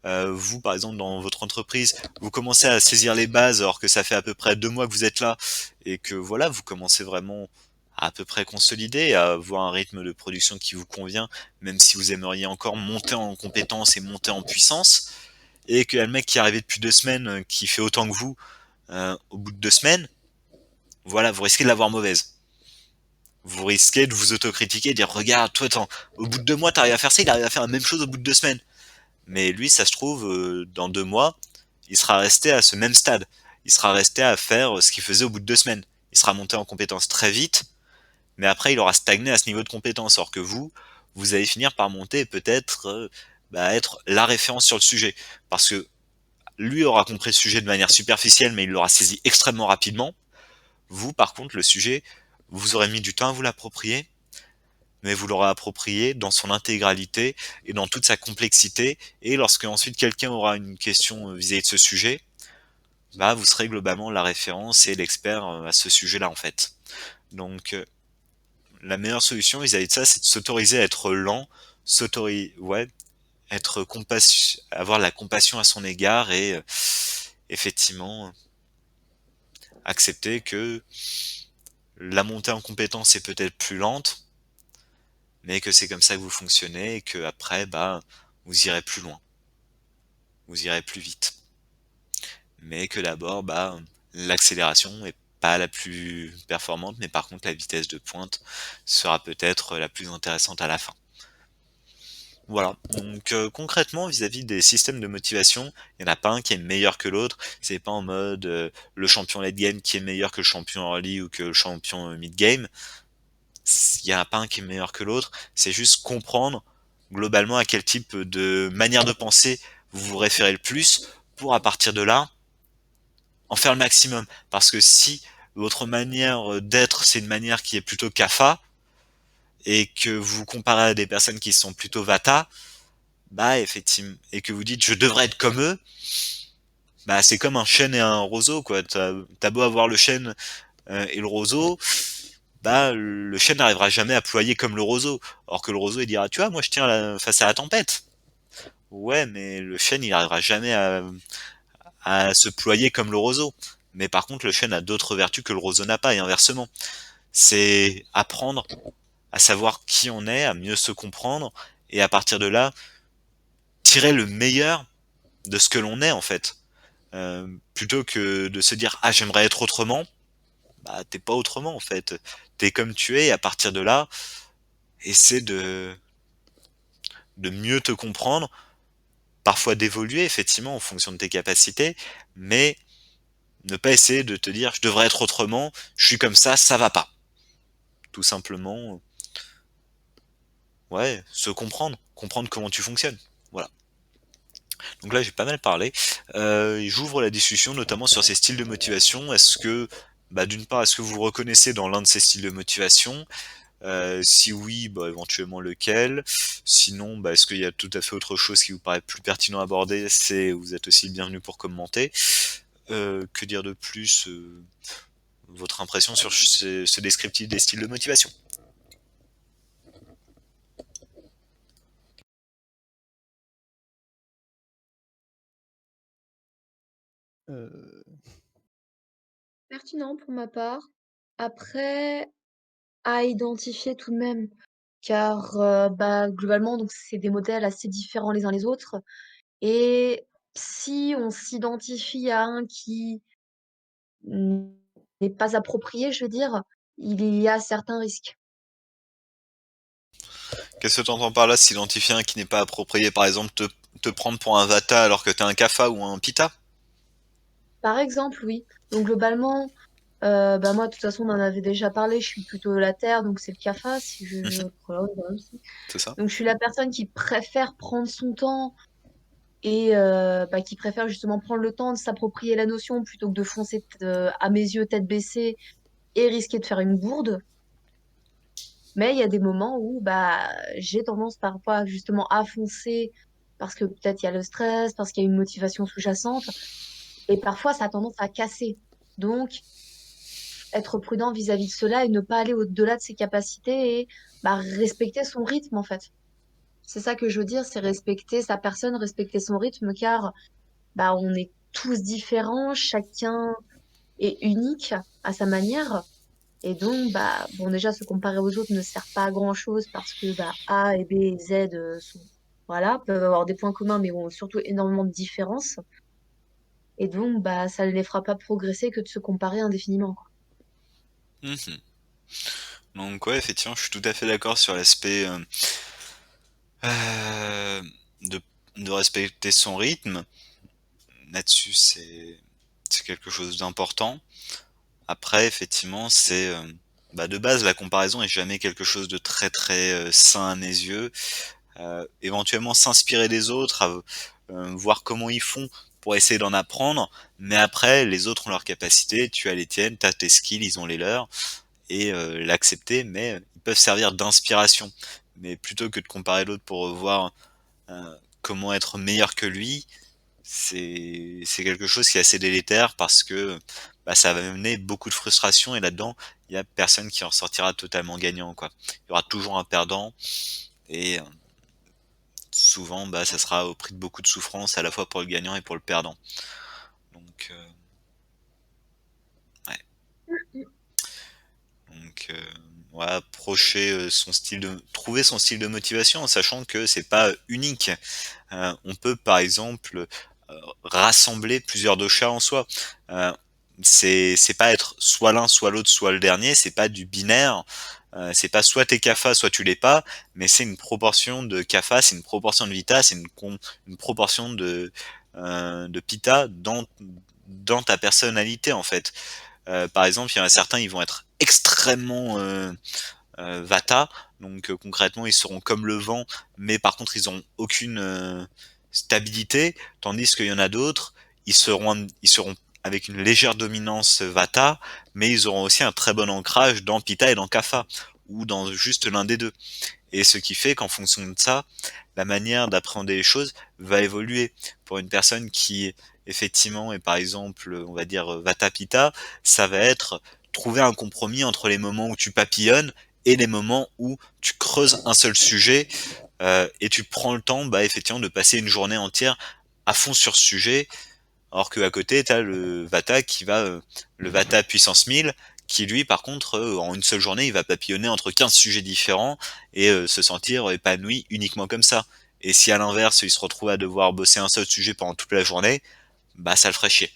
vous, par exemple, dans votre entreprise, vous commencez à saisir les bases alors que ça fait à peu près 2 mois que vous êtes là et que voilà, vous commencez vraiment à peu près consolider, à avoir un rythme de production qui vous convient, même si vous aimeriez encore monter en compétences et monter en puissance, et qu'il y a le mec qui est arrivé depuis 2 semaines, qui fait autant que vous, au bout de 2 semaines, voilà, vous risquez de l'avoir mauvaise. Vous risquez de vous autocritiquer et dire regarde, toi, au bout de 2 mois, t'arrives à faire ça, il arrive à faire la même chose au bout de 2 semaines. Mais lui, ça se trouve, dans 2 mois, il sera resté à ce même stade. Il sera resté à faire ce qu'il faisait au bout de 2 semaines. Il sera monté en compétence très vite, mais après, il aura stagné à ce niveau de compétence. Alors que vous allez finir par monter et peut-être être la référence sur le sujet. Parce que lui aura compris le sujet de manière superficielle, mais il l'aura saisi extrêmement rapidement. Vous, par contre, le sujet, vous aurez mis du temps à vous l'approprier, mais vous l'aurez approprié dans son intégralité et dans toute sa complexité. Et lorsque ensuite quelqu'un aura une question vis-à-vis de ce sujet, bah vous serez globalement la référence et l'expert à ce sujet-là en fait. Donc la meilleure solution vis-à-vis de ça, c'est de s'autoriser à être lent, être avoir la compassion à son égard et effectivement accepter que la montée en compétence est peut-être plus lente, mais que c'est comme ça que vous fonctionnez et que après, vous irez plus loin, vous irez plus vite. Mais que d'abord, l'accélération est pas la plus performante, mais par contre la vitesse de pointe sera peut-être la plus intéressante à la fin. Voilà. Donc concrètement, vis-à-vis des systèmes de motivation, il n'y en a pas un qui est meilleur que l'autre. C'est pas en mode le champion late game qui est meilleur que le champion early ou que le champion mid game. Il n'y en a pas un qui est meilleur que l'autre. C'est juste comprendre globalement à quel type de manière de penser vous vous référez le plus pour à partir de là en faire le maximum. Parce que si votre manière d'être c'est une manière qui est plutôt kapha et que vous comparez à des personnes qui sont plutôt vata, effectivement, et que vous dites je devrais être comme eux, c'est comme un chêne et un roseau quoi. T'as beau avoir le chêne et le roseau, le chêne n'arrivera jamais à ployer comme le roseau. Or que le roseau il dira tu vois moi je tiens face à la tempête. Ouais mais le chêne il arrivera jamais à se ployer comme le roseau. Mais par contre le chêne a d'autres vertus que le roseau n'a pas et inversement. C'est apprendre à savoir qui on est, à mieux se comprendre et à partir de là tirer le meilleur de ce que l'on est en fait. Plutôt que de se dire ah j'aimerais être autrement, t'es pas autrement en fait. T'es comme tu es et à partir de là, essaie de mieux te comprendre, parfois d'évoluer effectivement en fonction de tes capacités, mais ne pas essayer de te dire je devrais être autrement, je suis comme ça va pas. Tout simplement, se comprendre comment tu fonctionnes. Voilà. Donc là j'ai pas mal parlé. J'ouvre la discussion notamment sur ces styles de motivation. Est-ce que d'une part, est-ce que vous vous reconnaissez dans l'un de ces styles de motivation? Si oui, éventuellement lequel. Sinon, est-ce qu'il y a tout à fait autre chose qui vous paraît plus pertinent à aborder? Vous êtes aussi le bienvenu pour commenter. Que dire de plus? Votre impression sur ce descriptif des styles de motivation? Euh, Pertinent pour ma part. Après, à identifier tout de même, car globalement, donc c'est des modèles assez différents les uns les autres. Et si on s'identifie à un qui n'est pas approprié, je veux dire, il y a certains risques. Qu'est-ce que tu entends par là, s'identifier un qui n'est pas approprié? Par exemple, te prendre pour un Vata alors que t'es un Kapha ou un Pitta? Par exemple, oui. Donc globalement, bah moi, de toute façon, on en avait déjà parlé, je suis plutôt la Terre, donc c'est le CAFA, si je... Mhm, voilà, voilà, aussi. c'est ça. Donc je suis la personne qui préfère prendre son temps et bah, qui préfère justement prendre le temps de s'approprier la notion plutôt que de foncer à mes yeux tête baissée et risquer de faire une bourde. Mais il y a des moments où bah, j'ai tendance parfois justement à foncer parce que peut-être il y a le stress, parce qu'il y a une motivation sous-jacente, et parfois ça a tendance à casser. Donc, être prudent vis-à-vis de cela et ne pas aller au-delà de ses capacités et bah, respecter son rythme en fait. C'est ça que je veux dire, c'est respecter sa personne, respecter son rythme, car bah, on est tous différents, chacun est unique à sa manière. Et donc, bah, bon, déjà, se comparer aux autres ne sert pas à grand-chose parce que bah, A et B et Z voilà, peuvent avoir des points communs, mais ont surtout énormément de différences. Et donc, bah, ça ne les fera pas progresser que de se comparer indéfiniment, quoi. Mhm. Donc ouais, effectivement, je suis tout à fait d'accord sur l'aspect euh, de, de respecter son rythme. Là-dessus, c'est quelque chose d'important. Après, effectivement, c'est bah, de base, la comparaison est jamais quelque chose de très très sain à mes yeux. Éventuellement s'inspirer des autres, voir comment ils font pour essayer d'en apprendre, mais après, les autres ont leurs capacités, tu as les tiennes, tu as tes skills, ils ont les leurs, et l'accepter, mais ils peuvent servir d'inspiration. Mais plutôt que de comparer l'autre pour voir comment être meilleur que lui, c'est quelque chose qui est assez délétère parce que bah, ça va mener beaucoup de frustration et là-dedans, il y a personne qui en sortira totalement gagnant, quoi. Il y aura toujours un perdant et souvent bah ça sera au prix de beaucoup de souffrance à la fois pour le gagnant et pour le perdant. Donc ouais. Donc ouais, approcher son style de trouver son style de motivation en sachant que c'est pas unique. On peut par exemple rassembler plusieurs doshas en soi. Euh, c'est pas être soit l'un, soit l'autre, soit le dernier. C'est pas du binaire. C'est pas soit t'es kapha, soit tu l'es pas. Mais c'est une proportion de kapha, c'est une proportion de vita, c'est une proportion de pitta dans ta personnalité en fait. Par exemple, il y en a certains, ils vont être extrêmement vata, donc concrètement, ils seront comme le vent, mais par contre, ils ont aucune stabilité, tandis qu'il y en a d'autres, ils seront avec une légère dominance vata, mais ils auront aussi un très bon ancrage dans pitta et dans kapha, ou dans juste l'un des deux. Et ce qui fait qu'en fonction de ça, la manière d'appréhender les choses va évoluer. Pour une personne qui effectivement est par exemple, on va dire Vata Pitta, ça va être trouver un compromis entre les moments où tu papillonnes et les moments où tu creuses un seul sujet et tu prends le temps, bah effectivement, de passer une journée entière à fond sur ce sujet, alors qu'à côté, tu as le Vata qui va, le Vata puissance 1000, qui lui, par contre, en une seule journée, il va papillonner entre 15 sujets différents et se sentir épanoui uniquement comme ça. Et si à l'inverse, il se retrouve à devoir bosser un seul sujet pendant toute la journée, bah ça le ferait chier.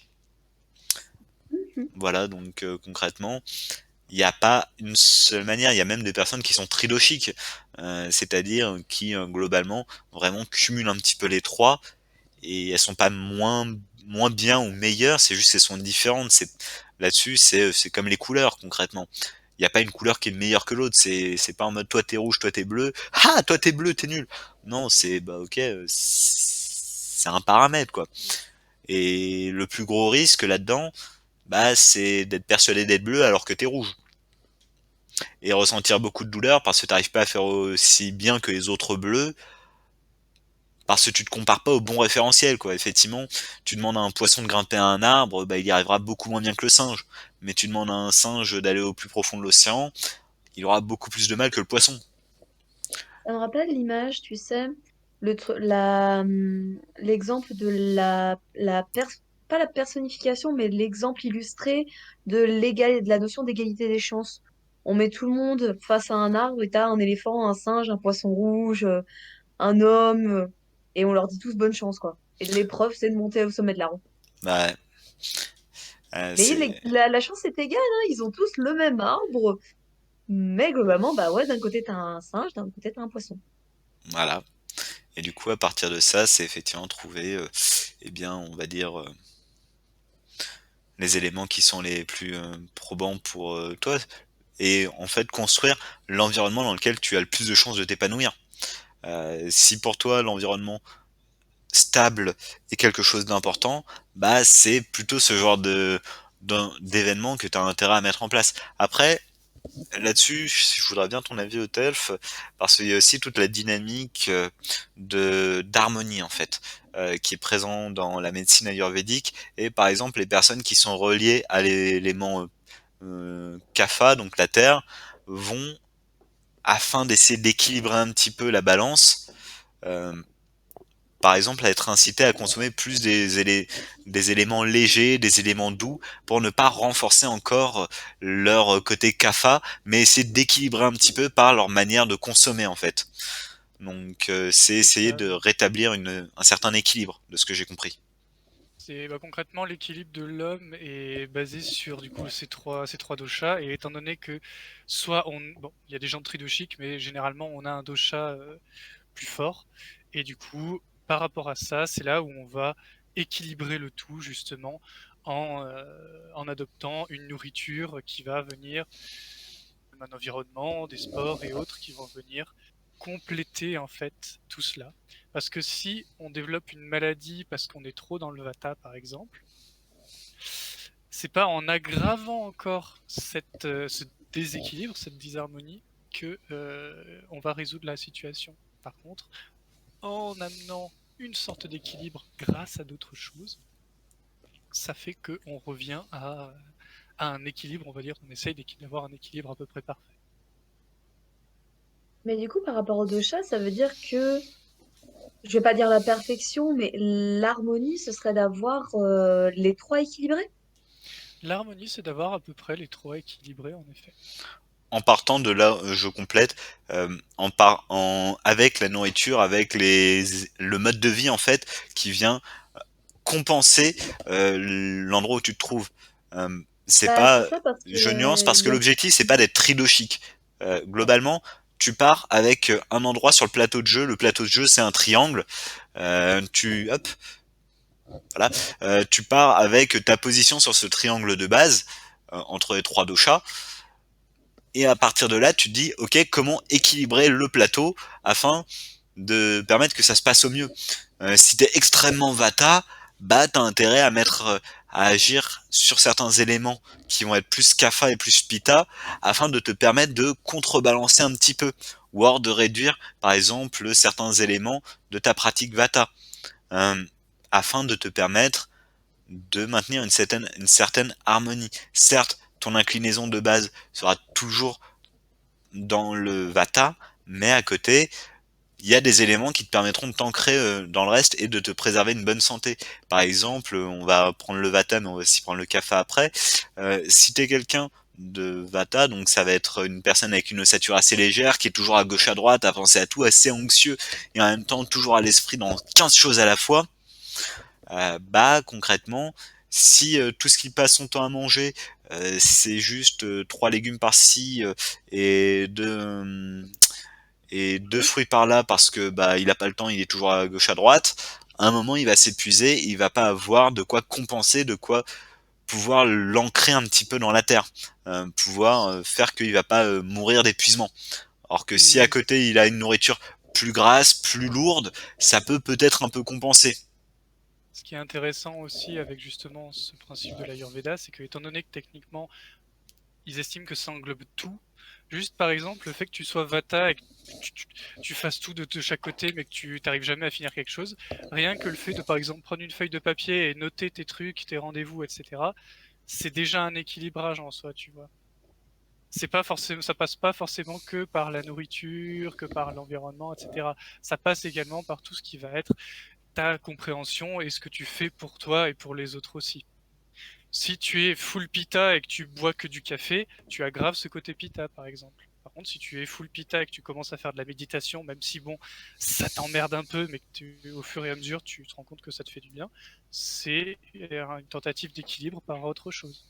Mhm. Voilà, donc concrètement, il n'y a pas une seule manière, il y a même des personnes qui sont tridoshiques, c'est-à-dire qui globalement vraiment cumulent un petit peu les trois et elles sont pas moins bien ou meilleures, c'est juste qu'elles sont différentes. C'est là-dessus, c'est comme les couleurs concrètement. Il n'y a pas une couleur qui est meilleure que l'autre. C'est pas en mode toi t'es rouge, toi t'es bleu. Ah toi t'es bleu, t'es nul. Non, c'est bah ok, c'est un paramètre quoi. Et le plus gros risque là-dedans, bah c'est d'être persuadé d'être bleu alors que t'es rouge et ressentir beaucoup de douleur parce que t'arrives pas à faire aussi bien que les autres bleus parce que tu te compares pas au bon référentiel, quoi. Effectivement, tu demandes à un poisson de grimper à un arbre, bah, il y arrivera beaucoup moins bien que le singe. Mais tu demandes à un singe d'aller au plus profond de l'océan, il aura beaucoup plus de mal que le poisson. Ça me rappelle l'image, tu sais, l'exemple de pas la personnification, mais l'exemple illustré de la notion d'égalité des chances. On met tout le monde face à un arbre et t'as un éléphant, un singe, un poisson rouge, un homme, et on leur dit tous bonne chance, quoi. Et l'épreuve, c'est de monter au sommet de l'arbre. Bah, Mais c'est la chance est égale, hein, ils ont tous le même arbre, Mais globalement, bah ouais, d'un côté t'as un singe, d'un côté t'as un poisson. Voilà. Et du coup, à partir de ça, c'est effectivement trouver, eh bien, on va dire, les éléments qui sont les plus, probants pour, toi et en fait construire l'environnement dans lequel tu as le plus de chances de t'épanouir. Si pour toi l'environnement stable est quelque chose d'important, bah, c'est plutôt ce genre d'événement que tu as intérêt à mettre en place. Après, là-dessus, je voudrais bien ton avis au TELF, parce qu'il y a aussi toute la dynamique de d'harmonie en fait, qui est présent dans la médecine ayurvédique. Et par exemple, les personnes qui sont reliées à l'élément Kapha, donc la terre, vont, afin d'essayer d'équilibrer un petit peu la balance, euh, par exemple, à être incité à consommer plus des éléments légers, des éléments doux, pour ne pas renforcer encore leur côté kapha, mais essayer d'équilibrer un petit peu par leur manière de consommer en fait. Donc c'est C'est essayer ça. de rétablir un certain équilibre, de ce que j'ai compris. C'est concrètement l'équilibre de l'homme est basé sur du coup ces trois doshas et étant donné que soit bon il y a des gens tridoshiques mais généralement on a un dosha plus fort et du coup par rapport à ça c'est là où on va équilibrer le tout justement en adoptant une nourriture qui va venir un environnement, des sports et autres qui vont venir compléter en fait tout cela. Parce que si on développe une maladie parce qu'on est trop dans le vata par exemple, c'est pas en aggravant encore ce déséquilibre, cette disharmonie, que on va résoudre la situation. Par contre, en amenant une sorte d'équilibre grâce à d'autres choses, ça fait qu'on revient à un équilibre, on va dire, on essaye d'avoir un équilibre à peu près parfait. Mais du coup, par rapport aux deux chats, ça veut dire que, je vais pas dire la perfection, mais l'harmonie, ce serait d'avoir les trois équilibrés. L'harmonie, c'est d'avoir à peu près les trois équilibrés, en effet. En partant de là, je complète, avec la nourriture, avec le mode de vie en fait, qui vient compenser l'endroit où tu te trouves. C'est Bah, c'est pas, ça parce que je nuance parce il que y a... l'objectif c'est pas d'être tridoshique. Globalement, tu pars avec un endroit sur le plateau de jeu. Le plateau de jeu c'est un triangle. Hop, voilà. Tu pars avec ta position sur ce triangle de base entre les trois doshas. Et à partir de là, tu te dis, ok, comment équilibrer le plateau afin de permettre que ça se passe au mieux. Si t'es extrêmement vata, bah t'as intérêt à à agir sur certains éléments qui vont être plus kapha et plus pitta, afin de te permettre de contrebalancer un petit peu, ou alors de réduire, par exemple, certains éléments de ta pratique vata, euh, afin de te permettre de maintenir une certaine harmonie. Certes, ton inclinaison de base sera toujours dans le vata, mais à côté, il y a des éléments qui te permettront de t'ancrer dans le reste et de te préserver une bonne santé. Par exemple, on va prendre le Vata, mais on va aussi prendre le Kapha après. Si t'es quelqu'un de Vata, donc ça va être une personne avec une ossature assez légère, qui est toujours à gauche à droite, à penser à tout, assez anxieux, et en même temps toujours à l'esprit dans 15 choses à la fois, bah concrètement, si tout ce qu'il passe son temps à manger, c'est juste trois légumes par-ci et deux fruits par là parce que bah il a pas le temps, il est toujours à gauche à droite. À un moment, il va s'épuiser, il va pas avoir de quoi compenser, de quoi pouvoir l'ancrer un petit peu dans la terre, pouvoir faire qu'il va pas mourir d'épuisement. Alors que si à Et côté il a une nourriture plus grasse, plus lourde, ça peut peut-être un peu compenser. ce qui est intéressant aussi avec justement ce principe de l'Ayurveda, c'est que étant donné que techniquement, ils estiment que ça englobe tout, juste par exemple, le fait que tu sois Vata et que tu fasses tout de chaque côté, mais que tu n'arrives jamais à finir quelque chose, rien que le fait de par exemple prendre une feuille de papier et noter tes trucs, tes rendez-vous, etc., c'est déjà un équilibrage en soi, tu vois. C'est pas forcément, ça passe pas forcément que par la nourriture, que par l'environnement, etc. Ça passe également par tout ce qui va être ta compréhension et ce que tu fais pour toi et pour les autres aussi. Si tu es full pita et que tu bois que du café, tu aggraves ce côté pita, par exemple. Par contre, si tu es full pita et que tu commences à faire de la méditation, même si bon, ça t'emmerde un peu, mais que au fur et à mesure, tu te rends compte que ça te fait du bien, c'est une tentative d'équilibre par autre chose.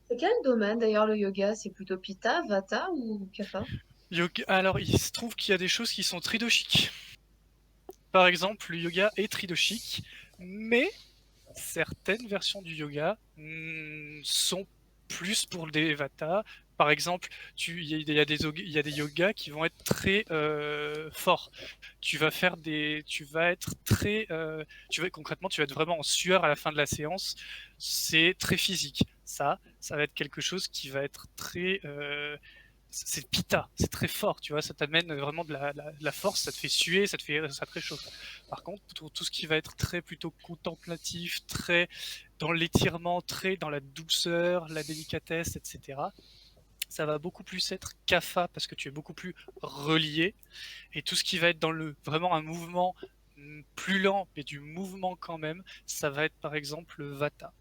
C'est quel domaine d'ailleurs le yoga? C'est plutôt Pitta, Vata ou Kapha? Alors, il se trouve qu'il y a des choses qui sont tridoshiques. Par exemple, le yoga est tridoshique, mais certaines versions du yoga sont plus pour des vata. Par exemple, il y a des yogas qui vont être très forts. Tu vas être très, concrètement, tu vas être vraiment en sueur à la fin de la séance. C'est très physique. Ça va être quelque chose qui va être très, c'est pita, c'est très fort, tu vois, ça t'amène vraiment de la force, ça te fait suer, ça te réchauffe. Par contre, pour tout ce qui va être très plutôt contemplatif, très dans l'étirement, très dans la douceur, la délicatesse, etc., ça va beaucoup plus être kapha parce que tu es beaucoup plus relié. Et tout ce qui va être dans vraiment un mouvement plus lent, mais du mouvement quand même, ça va être par exemple le vata.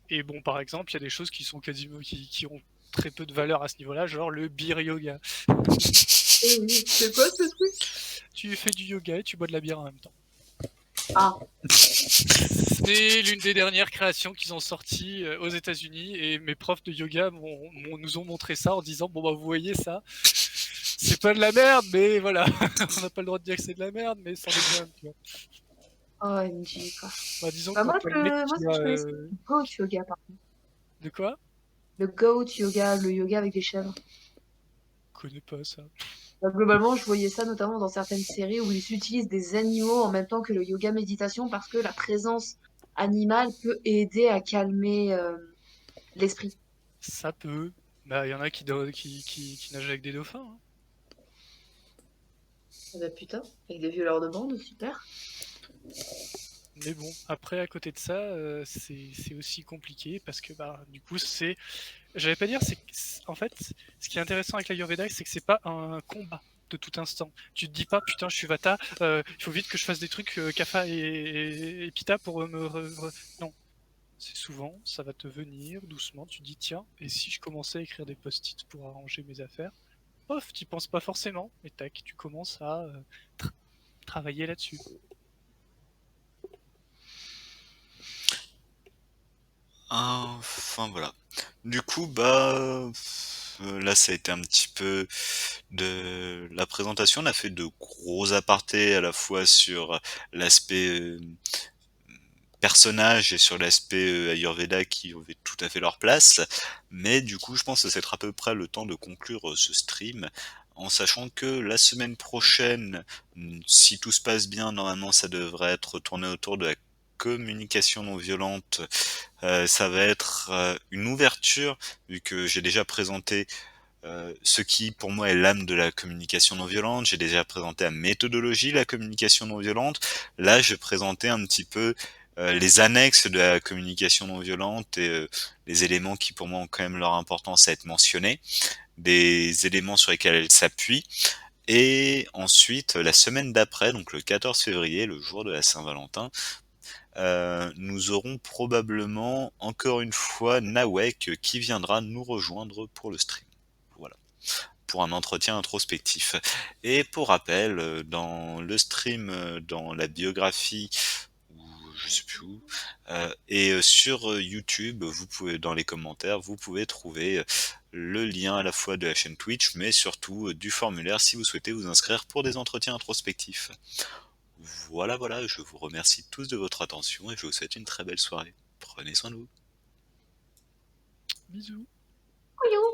Et bon, par exemple, il y a des choses qui sont quasiment qui ont très peu de valeur à ce niveau-là, genre le beer yoga. Oui, c'est quoi ce truc? Tu fais du yoga et tu bois de la bière en même temps. Ah, C'est l'une des dernières créations qu'ils ont sorties aux États-Unis et mes profs de yoga nous ont montré ça en disant bon bah vous voyez ça, c'est pas de la merde mais voilà, on n'a pas le droit de dire que c'est de la merde mais c'en est bien, tu vois. OMG quoi. Bah, disons Bah, quand t'as le mec moi qui ce que a je connaissais, c'est le goat yoga par contre. de quoi? Le goat yoga, le yoga avec des chèvres. Je connais pas ça. Bah, globalement, je voyais ça notamment dans certaines séries où ils utilisent des animaux en même temps que le yoga méditation parce que la présence animale peut aider à calmer l'esprit. Ça peut. Bah il y en a qui nagent avec des dauphins, hein. Ah bah putain, avec des violeurs de bande, super. Mais bon, après, à côté de ça, c'est aussi compliqué parce que, bah, du coup, j'allais pas dire, en fait, ce qui est intéressant avec l'Ayurveda, c'est que c'est pas un combat de tout instant. Tu te dis pas, putain, je suis Vata, il faut vite que je fasse des trucs Kapha et Pitta pour Non. C'est souvent, ça va te venir doucement, tu te dis, tiens, et si je commençais à écrire des post-it pour arranger mes affaires? Pof, t'y penses pas forcément, mais tac, tu commences à travailler là-dessus. Enfin voilà. Du coup, bah, là ça a été un petit peu de la présentation. On a fait de gros apartés à la fois sur l'aspect personnage et sur l'aspect Ayurveda qui avaient tout à fait leur place. Mais du coup, je pense que ça sera à peu près le temps de conclure ce stream. En sachant que la semaine prochaine, si tout se passe bien, normalement ça devrait être tourné autour de la communication non violente. Ça va être une ouverture, vu que j'ai déjà présenté ce qui pour moi est l'âme de la communication non violente. J'ai déjà présenté la méthodologie de la communication non violente. Là, je vais présenter un petit peu les annexes de la communication non violente et les éléments qui pour moi ont quand même leur importance à être mentionnés, des éléments sur lesquels elle s'appuie. Et ensuite, la semaine d'après, donc le 14 février, le jour de la Saint-Valentin, nous aurons probablement encore une fois Nawek qui viendra nous rejoindre pour le stream. Voilà, pour un entretien introspectif. Et pour rappel, dans le stream, dans la biographie, ou je sais plus où, et sur YouTube, vous pouvez, dans les commentaires, vous pouvez trouver le lien à la fois de la chaîne Twitch, mais surtout du formulaire si vous souhaitez vous inscrire pour des entretiens introspectifs. Voilà, voilà, je vous remercie tous de votre attention et je vous souhaite une très belle soirée. Prenez soin de vous. Bisous. Couillou.